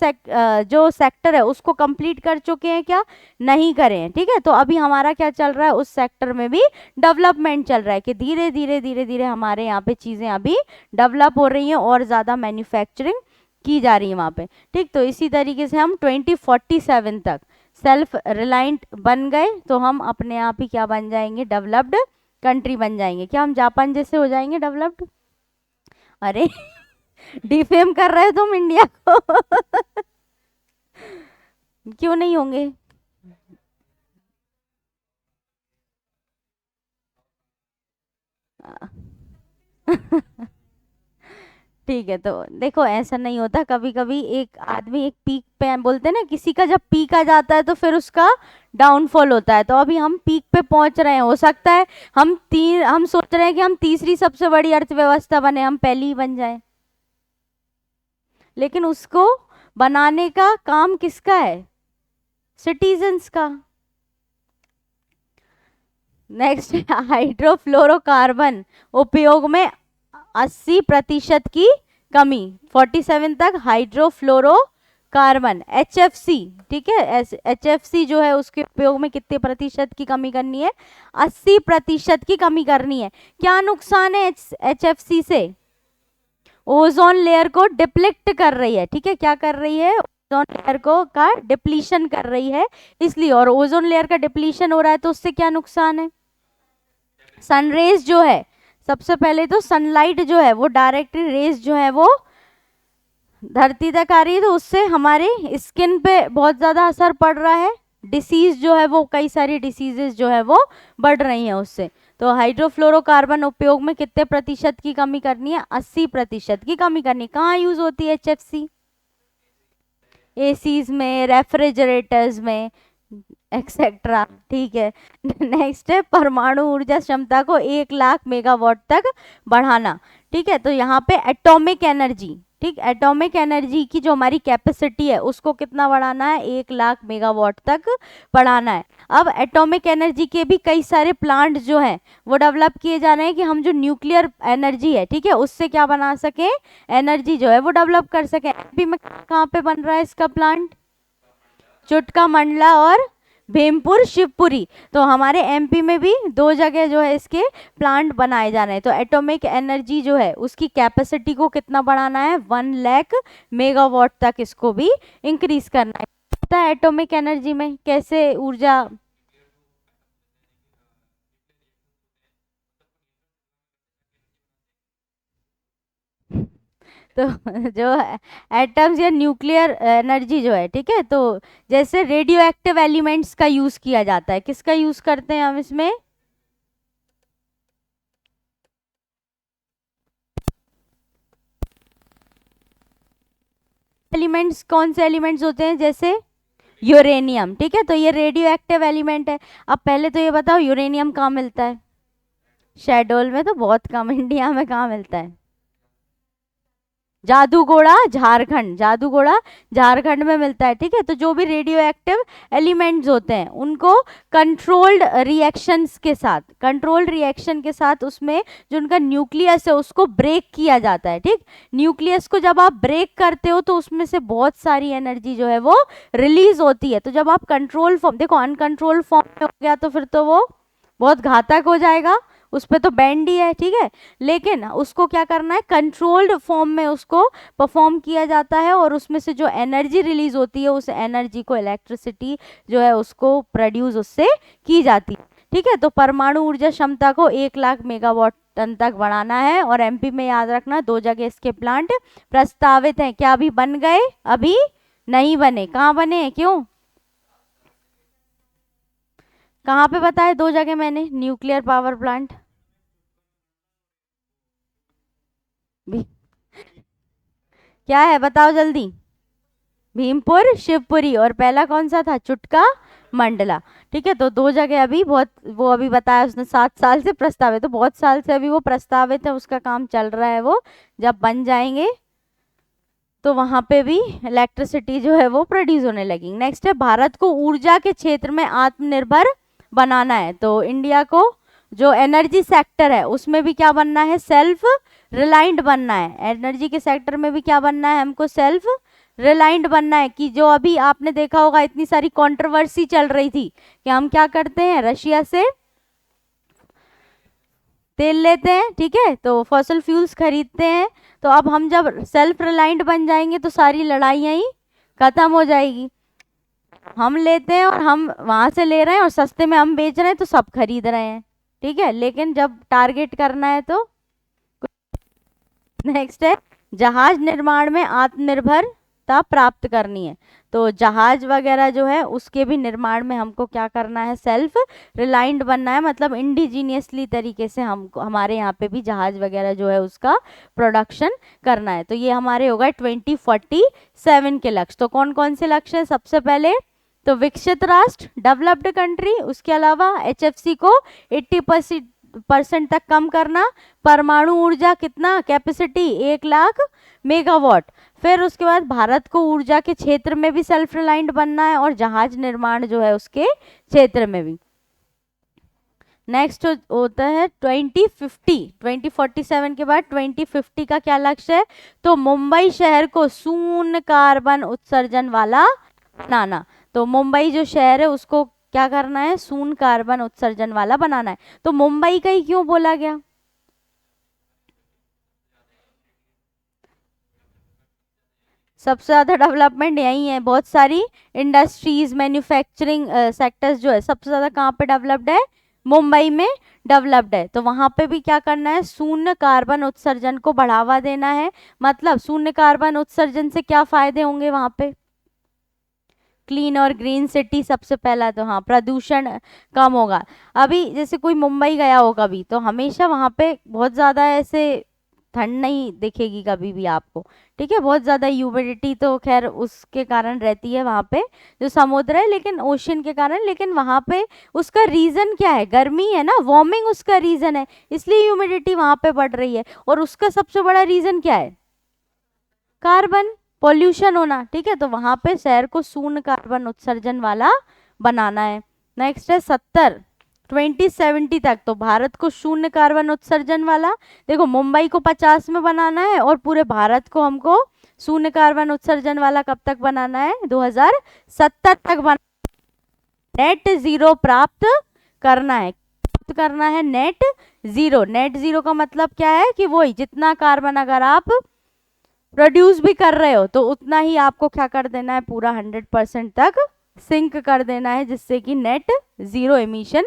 जो सेक्टर है उसको कंप्लीट कर चुके हैं, क्या नहीं करे हैं। ठीक है, तो अभी हमारा क्या चल रहा है, उस सेक्टर में भी डेवलपमेंट चल रहा है कि धीरे धीरे धीरे धीरे हमारे यहाँ पे चीज़ें अभी डेवलप हो रही हैं और ज़्यादा मैन्युफैक्चरिंग की जा रही है वहाँ पे। ठीक, तो इसी तरीके से हम 2047 तक सेल्फ रिलायंट बन गए, तो हम अपने आप ही क्या बन जाएंगे, डेवलप्ड कंट्री बन जाएंगे। क्या हम जापान जैसे हो जाएंगे डेवलप्ड? अरे डिफेम कर रहे हो तुम इंडिया को। क्यों नहीं होंगे? ठीक है, तो देखो ऐसा नहीं होता, कभी कभी एक आदमी एक पीक पे, बोलते हैं ना, किसी का जब पीक आ जाता है तो फिर उसका डाउनफॉल होता है। तो अभी हम पीक पे पहुंच रहे हैं, हो सकता है हम सोच रहे हैं कि हम तीसरी सबसे बड़ी अर्थव्यवस्था बने, हम पहली ही बन जाए, लेकिन उसको बनाने का काम किसका है, सिटीजन्स का। नेक्स्ट, हाइड्रोफ्लोरोकार्बन उपयोग में 80% की कमी। 47 तक हाइड्रोफ्लोरोकार्बन HFC, ठीक है, HFC जो है उसके उपयोग में कितने प्रतिशत की कमी करनी है, 80% की कमी करनी है। क्या नुकसान है HFC से, ओजोन लेयर को डिप्लेक्ट कर रही है। ठीक है, क्या कर रही है, ओजोन लेयर को का डिप्लीशन कर रही है, इसलिए। और ओजोन लेयर का डिप्लीशन हो रहा है तो उससे क्या नुकसान है, सनरेज जो है, सबसे पहले तो सनलाइट जो है वो डायरेक्ट रेज जो है वो धरती तक आ रही है, तो उससे हमारे स्किन पे बहुत ज़्यादा असर पड़ रहा है। डिसीज जो है वो, कई सारी डिसीजेस जो है वो बढ़ रही हैं उससे। तो हाइड्रोफ्लोरोकार्बन उपयोग में कितने प्रतिशत की कमी करनी है? 80% की कमी करनी है। कहाँ यूज होती है HFC? एसीज में, रेफ्रिजरेटर्स में, एक्सेट्रा। ठीक है। नेक्स्ट है परमाणु ऊर्जा क्षमता को 1 लाख मेगावाट तक बढ़ाना। ठीक है, तो यहाँ पे एटॉमिक एनर्जी, ठीक, एटॉमिक एनर्जी की जो हमारी कैपेसिटी है उसको कितना बढ़ाना है? 1 लाख मेगावाट तक बढ़ाना है। अब एटॉमिक एनर्जी के भी कई सारे प्लांट जो हैं वो डेवलप किए जा रहे हैं कि हम जो न्यूक्लियर एनर्जी है, ठीक है, उससे क्या बना सकें? एनर्जी जो है वो डेवलप कर सकें। एमपी में कहाँ पे बन रहा है इसका प्लांट? चुटका मंडला और भीमपुर शिवपुरी। तो हमारे एमपी में भी 2 जगह जो है इसके प्लांट बनाए जा रहे हैं। तो एटॉमिक एनर्जी जो है उसकी कैपेसिटी को कितना बढ़ाना है? 1 लाख मेगावाट तक इसको भी इंक्रीज करना है। पता है एटॉमिक एनर्जी में कैसे ऊर्जा? तो जो एटम्स या न्यूक्लियर एनर्जी जो है, ठीक है, तो जैसे रेडियो एक्टिव एलिमेंट्स का यूज किया जाता है, किसका यूज करते हैं हम इसमें? एलिमेंट्स कौन से एलिमेंट्स होते हैं? जैसे यूरेनियम। ठीक है, तो ये रेडियो एक्टिव एलिमेंट है। अब पहले तो ये बताओ यूरेनियम कहाँ मिलता है? शेडोल में तो बहुत कम, इंडिया में कहाँ मिलता है? जादूगोड़ा झारखंड, जादूगोड़ा झारखंड में मिलता है। ठीक है, तो जो भी रेडियो एक्टिव एलिमेंट्स होते हैं उनको कंट्रोल्ड रिएक्शंस के साथ, कंट्रोल्ड रिएक्शन के साथ उसमें जो उनका न्यूक्लियस है उसको ब्रेक किया जाता है। ठीक, न्यूक्लियस को जब आप ब्रेक करते हो तो उसमें से बहुत सारी एनर्जी जो है वो रिलीज होती है। तो जब आप कंट्रोल फॉर्म, देखो अनकंट्रोल फॉर्म में हो गया तो फिर तो वो बहुत घातक हो जाएगा, उस पर तो बैंड ही है। ठीक है, लेकिन उसको क्या करना है? कंट्रोल्ड फॉर्म में उसको परफॉर्म किया जाता है और उसमें से जो एनर्जी रिलीज होती है उस एनर्जी को, इलेक्ट्रिसिटी जो है उसको प्रोड्यूस उससे की जाती है। ठीक है, तो परमाणु ऊर्जा क्षमता को 1 लाख मेगावाट टन तक बढ़ाना है। और एमपी में याद रखना 2 जगह इसके प्लांट प्रस्तावित हैं। क्या अभी बन गए? अभी नहीं बने। कहाँ बने हैं? क्यों? कहाँ पे बताए? 2 जगह मैंने न्यूक्लियर पावर प्लांट भी। क्या है बताओ जल्दी? भीमपुर शिवपुरी, और पहला कौन सा था? चुटका मंडला। ठीक है, तो 2 जगह अभी बहुत, वो अभी बताया उसने 7 साल से प्रस्तावित, तो बहुत साल से अभी वो प्रस्तावित है, उसका काम चल रहा है। वो जब बन जाएंगे तो वहां पे भी इलेक्ट्रिसिटी जो है वो प्रोड्यूस होने लगेगी। नेक्स्ट है भारत को ऊर्जा के क्षेत्र में आत्मनिर्भर बनाना है। तो इंडिया को जो एनर्जी सेक्टर है उसमें भी क्या बनना है? सेल्फ रिलायंट बनना है। एनर्जी के सेक्टर में भी क्या बनना है हमको? सेल्फ रिलायंट बनना है। कि जो अभी आपने देखा होगा इतनी सारी कंट्रोवर्सी चल रही थी कि हम क्या करते हैं, रशिया से तेल लेते हैं, ठीक है, तो फॉसल फ्यूल्स खरीदते हैं। तो अब हम जब सेल्फ रिलायंट बन जाएंगे तो सारी लड़ाइयाँ ही खत्म हो जाएगी। हम लेते हैं और हम वहां से ले रहे हैं और सस्ते में हम बेच रहे हैं तो सब खरीद रहे हैं। ठीक है, लेकिन जब टारगेट करना है तो नेक्स्ट है जहाज निर्माण में आत्मनिर्भरता प्राप्त करनी है। तो जहाज वगैरह जो है उसके भी निर्माण में हमको क्या करना है? सेल्फ रिलायंट बनना है। मतलब इंडिजीनियसली तरीके से हमको, हमारे यहाँ पे भी जहाज वगैरह जो है उसका प्रोडक्शन करना है। तो ये हमारे होगा 2047 के लक्ष्य। तो कौन कौन से लक्ष्य है? सबसे पहले तो विकसित राष्ट्र, डेवलप्ड कंट्री, उसके अलावा HFC को 80% तक कम करना, परमाणु ऊर्जा कितना कैपेसिटी? 1 लाख मेगावाट। फिर उसके बाद भारत को ऊर्जा के क्षेत्र में भी सेल्फ रिलायंट बनना है और जहाज निर्माण जो है उसके क्षेत्र में भी। नेक्स्ट होता है 2047 के बाद 2050 का क्या लक्ष्य है? तो मुंबई शहर को शून्य कार्बन उत्सर्जन वाला बनाना। तो मुंबई जो शहर है उसको क्या करना है? शून्य कार्बन उत्सर्जन वाला बनाना है। तो मुंबई का ही क्यों बोला गया? सबसे ज्यादा डेवलपमेंट यही है, बहुत सारी इंडस्ट्रीज, मैन्युफैक्चरिंग सेक्टर्स जो है सबसे ज्यादा कहाँ पे डेवलप्ड है? मुंबई में डेवलप्ड है, तो वहां पे भी क्या करना है, शून्य कार्बन उत्सर्जन को बढ़ावा देना है। मतलब शून्य कार्बन उत्सर्जन से क्या फायदे होंगे वहां पे, क्लीन और ग्रीन सिटी सबसे पहला तो, हाँ, प्रदूषण कम होगा। अभी जैसे कोई मुंबई गया हो कभी, तो हमेशा वहां पे बहुत ज्यादा ऐसे ठंड नहीं दिखेगी कभी भी आपको, ठीक है, बहुत ज्यादा ह्यूमिडिटी तो खैर उसके कारण रहती है वहां पे, जो समुद्र है, लेकिन ओशन के कारण, लेकिन वहां पे उसका रीजन क्या है, गर्मी है ना, वार्मिंग उसका रीजन है, इसलिए ह्यूमिडिटी वहां पे बढ़ रही है। और उसका सबसे बड़ा रीजन क्या है, कार्बन पॉल्यूशन होना, ठीक है। तो वहां पे शहर को शून्य कार्बन उत्सर्जन वाला बनाना है। नेक्स्ट है 2070 तक तो भारत को शून्य कार्बन उत्सर्जन वाला, देखो मुंबई को 50 में बनाना है और पूरे भारत को हमको शून्य कार्बन उत्सर्जन वाला कब तक बनाना है, 2070 तक बना, नेट जीरो प्राप्त करना है, प्राप्त करना है नेट जीरो। नेट जीरो का मतलब क्या है कि वही जितना कार्बन अगर आप प्रोड्यूस भी कर रहे हो तो उतना ही आपको क्या कर देना है, पूरा 100% तक सिंक कर देना है, जिससे कि नेट जीरो एमिशन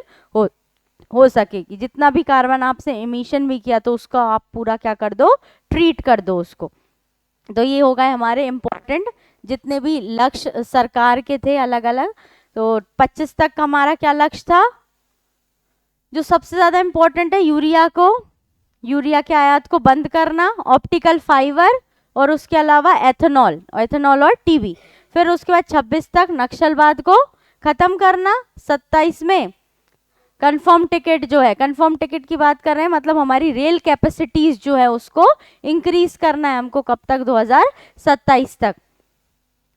हो सकेगी। जितना भी कार्बन आपसे एमिशन भी किया तो उसको आप पूरा क्या कर दो, ट्रीट कर दो उसको। तो ये हो गए हमारे इम्पोर्टेंट जितने भी लक्ष्य सरकार के थे अलग अलग। तो 25 तक का हमारा क्या लक्ष्य था, जो सबसे ज्यादा इम्पोर्टेंट है, यूरिया के आयात को बंद करना, ऑप्टिकल फाइबर, और उसके अलावा एथेनॉल और टीबी। फिर उसके बाद 26 तक नक्सलवाद को खत्म करना। 27 में कंफर्म टिकट जो है, कंफर्म टिकट की बात कर रहे हैं, मतलब हमारी रेल कैपेसिटीज जो है उसको इंक्रीज करना है हमको, कब तक, 2027 तक।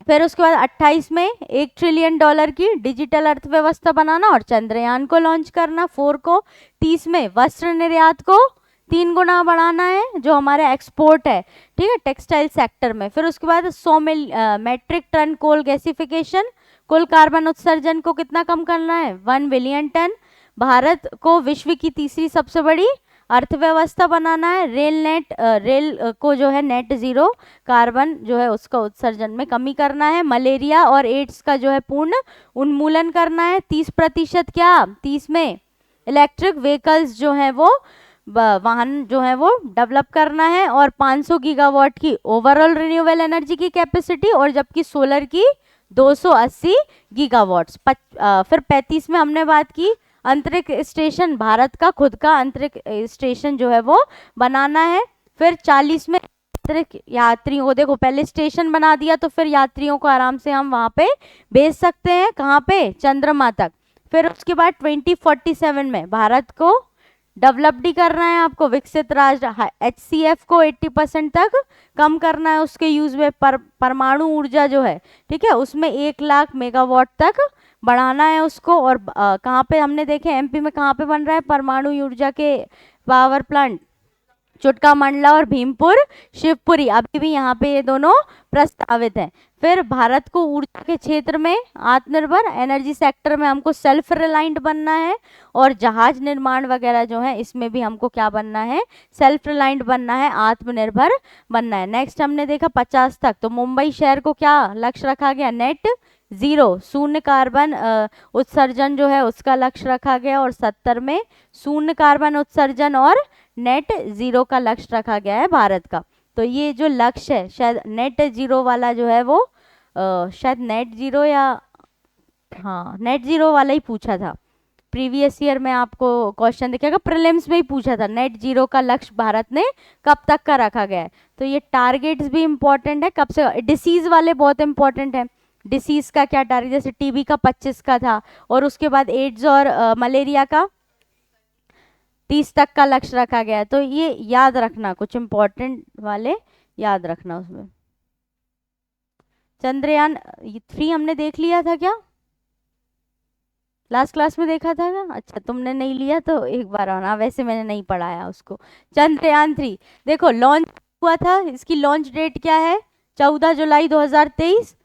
फिर उसके बाद 28 में $1 ट्रिलियन की डिजिटल अर्थव्यवस्था बनाना और चंद्रयान को लॉन्च करना 4 को। 30 में वस्त्र निर्यात को 3 गुना बढ़ाना है, जो हमारे एक्सपोर्ट है, ठीक है, टेक्सटाइल सेक्टर में। फिर उसके बाद 100 मेट्रिक टन कोल गैसिफिकेशन, कुल कार्बन उत्सर्जन को कितना कम करना है, 1 बिलियन टन। भारत को विश्व की तीसरी सबसे बड़ी अर्थव्यवस्था बनाना है। रेल को जो है नेट जीरो कार्बन जो है उसका उत्सर्जन में कमी करना है। मलेरिया और एड्स का जो है पूर्ण उन्मूलन करना है। 30% क्या, 30 में इलेक्ट्रिक व्हीकल्स जो है वो वाहन जो है वो डेवलप करना है, और 500 गीगावाट की ओवरऑल रिन्यूएबल एनर्जी की कैपेसिटी, और जबकि सोलर की 280 गीगावाट्स। फिर 35 में हमने बात की अंतरिक्ष स्टेशन, भारत का खुद का अंतरिक्ष स्टेशन जो है वो बनाना है। फिर 40 में यात्रियों को, देखो पहले स्टेशन बना दिया तो फिर यात्रियों को आराम से हम वहां पे भेज सकते हैं, कहाँ पे, चंद्रमा तक। फिर उसके बाद 2047 में भारत को डेवलप्ड ही करना है, आपको विकसित राज्य HCF को 80% तक कम करना है, उसके यूज में परमाणु ऊर्जा जो है, ठीक है, उसमें 1 लाख मेगावाट तक बढ़ाना है उसको। और कहाँ पे हमने देखे MP में कहाँ पे बन रहा है परमाणु ऊर्जा के पावर प्लांट, चुटका मंडला और भीमपुर शिवपुरी, अभी भी यहाँ पे ये दोनों प्रस्तावित हैं। फिर भारत को ऊर्जा के क्षेत्र में आत्मनिर्भर, एनर्जी सेक्टर में हमको सेल्फ रिलायंट बनना है, और जहाज निर्माण वगैरह जो है इसमें भी हमको क्या बनना है, सेल्फ रिलायंट बनना है, आत्मनिर्भर बनना है। नेक्स्ट हमने देखा 50 तक, तो मुंबई शहर को क्या लक्ष्य रखा गया, नेट जीरो शून्य कार्बन उत्सर्जन जो है उसका लक्ष्य रखा गया, और 70 में शून्य कार्बन उत्सर्जन और नेट जीरो का लक्ष्य रखा गया है भारत का। तो ये जो लक्ष्य है, शायद नेट जीरो वाला जो है वो शायद नेट जीरो या, हाँ, नेट जीरो वाला ही पूछा था प्रीवियस ईयर में, आपको क्वेश्चन दिखेगा, प्रीलिम्स में ही पूछा था, नेट जीरो का लक्ष्य भारत ने कब तक का रखा गया है। तो ये टारगेट्स भी इम्पोर्टेंट है, कब से, डिसीज वाले बहुत इंपॉर्टेंट है। डिसीज का क्या टारगेट, जैसे टीबी का 25 का था, और उसके बाद एड्स और मलेरिया का 30 तक का लक्ष्य रखा गया है। तो ये याद रखना, कुछ इंपॉर्टेंट वाले याद रखना उसमें। चंद्रयान 3 हमने देख लिया था क्या, लास्ट क्लास में देखा था क्या, अच्छा तुमने नहीं लिया तो एक बार आना, वैसे मैंने नहीं पढ़ाया उसको। चंद्रयान 3 देखो लॉन्च हुआ था, इसकी लॉन्च डेट क्या है, 14 जुलाई 2023।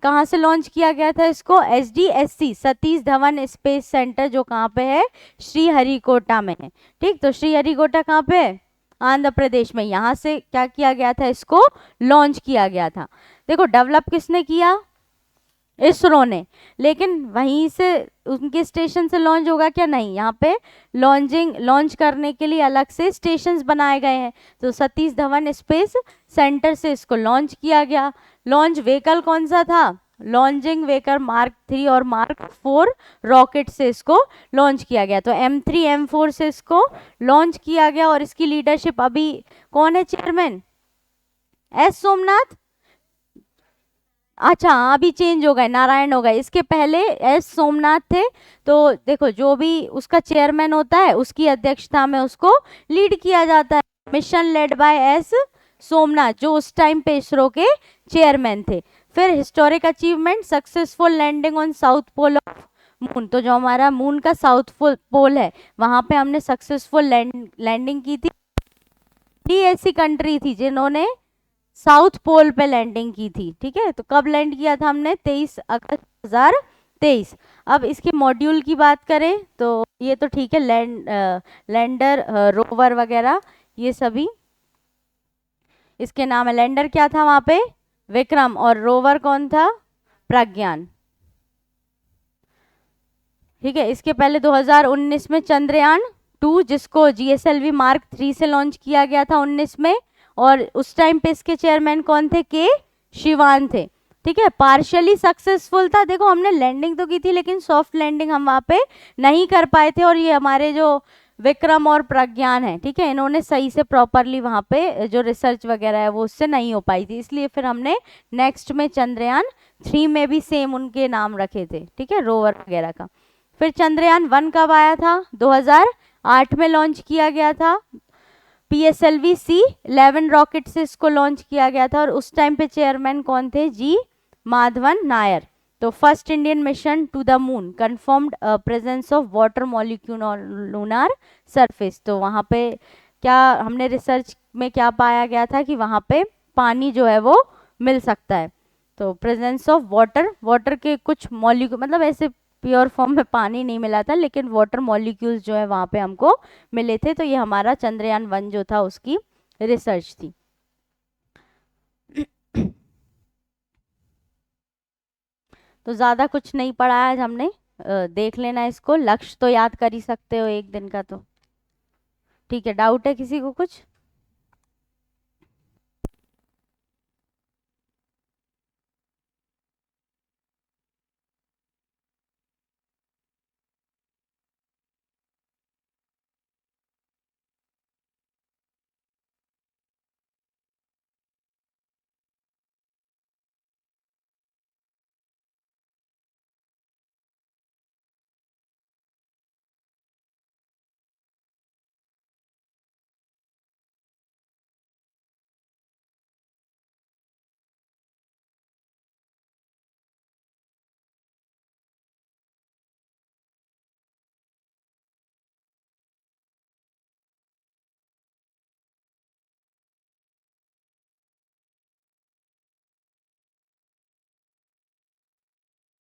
कहाँ से लॉन्च किया गया था इसको, SDSC Satish Dhawan space centre, जो कहाँ पे है, श्रीहरिकोटा में है, ठीक। तो श्रीहरिकोटा कहाँ पे है, आंध्र प्रदेश में। यहाँ से क्या किया गया था, इसको लॉन्च किया गया था। देखो डेवलप किसने किया, इसरो ने, लेकिन वहीं से उनके स्टेशन से लॉन्च होगा क्या? नहीं, यहाँ पे लॉन्च करने के लिए अलग से स्टेशंस बनाए गए हैं। तो सतीश धवन स्पेस सेंटर से इसको लॉन्च किया गया। लॉन्च व्हीकल कौन सा था? लॉन्चिंग व्हीकल मार्क 3 और मार्क 4 रॉकेट से इसको लॉन्च किया गया। तो M3 M4 से इसको लॉन्च किया गया। और इसकी लीडरशिप अभी कौन है चेयरमैन? एस सोमनाथ। अच्छा हाँ, अभी चेंज हो गए, नारायण हो गए। इसके पहले एस सोमनाथ थे। तो देखो, जो भी उसका चेयरमैन होता है उसकी अध्यक्षता में उसको लीड किया जाता है। Mission led by S Somanath, जो उस टाइम पे इसरो के चेयरमैन थे। फिर historic achievement, successful landing on south pole of moon. तो जो हमारा मून का साउथ पोल है वहां पे हमने सक्सेसफुल लैंडिंग की थी। ऐसी कंट्री थी जिन्होंने साउथ पोल पे लैंडिंग की थी। ठीक है, तो कब लैंड किया था हमने? 23 अगस्त 2023। अब इसके मॉड्यूल की बात करें तो ये तो ठीक है, लैंडर रोवर वगैरह ये सभी इसके नाम है। लैंडर क्या था वहां पे? विक्रम। और रोवर कौन था? प्रज्ञान। ठीक है, इसके पहले 2019 में चंद्रयान 2, जिसको GSLV मार्क 3 से लॉन्च किया गया था 19 में। और उस टाइम पे इसके चेयरमैन कौन थे? के शिवान थे। ठीक है, पार्शियली सक्सेसफुल था। देखो, हमने लैंडिंग तो की थी लेकिन सॉफ्ट लैंडिंग हम वहाँ पे नहीं कर पाए थे। और ये हमारे जो विक्रम और प्रज्ञान है, ठीक है, इन्होंने सही से प्रॉपरली वहाँ पे जो रिसर्च वगैरह है वो उससे नहीं हो पाई थी। इसलिए फिर हमने नेक्स्ट में चंद्रयान 3 में भी सेम उनके नाम रखे थे। ठीक है, रोवर वगैरह का। फिर चंद्रयान 1 कब आया था? 2008 में लॉन्च किया गया था। PSLV C11 रॉकेट से इसको लॉन्च किया गया था। और उस टाइम पे चेयरमैन कौन थे? जी माधवन नायर। तो first Indian mission to the moon confirmed presence of water molecule on lunar surface. तो वहाँ पे क्या हमने रिसर्च में क्या पाया गया था कि वहाँ पे पानी जो है वो मिल सकता है। तो प्रेजेंस ऑफ वाटर के कुछ मॉलिक्यूल, मतलब ऐसे प्योर फॉर्म में पानी नहीं मिला था लेकिन वाटर मॉलिक्यूल्स जो है वहाँ पे हमको मिले थे। तो ये हमारा चंद्रयान 1 जो था उसकी रिसर्च थी। तो ज़्यादा कुछ नहीं पढ़ा आज हमने, देख लेना इसको। लक्ष्य तो याद कर ही सकते हो एक दिन का। तो ठीक है, डाउट है किसी को कुछ?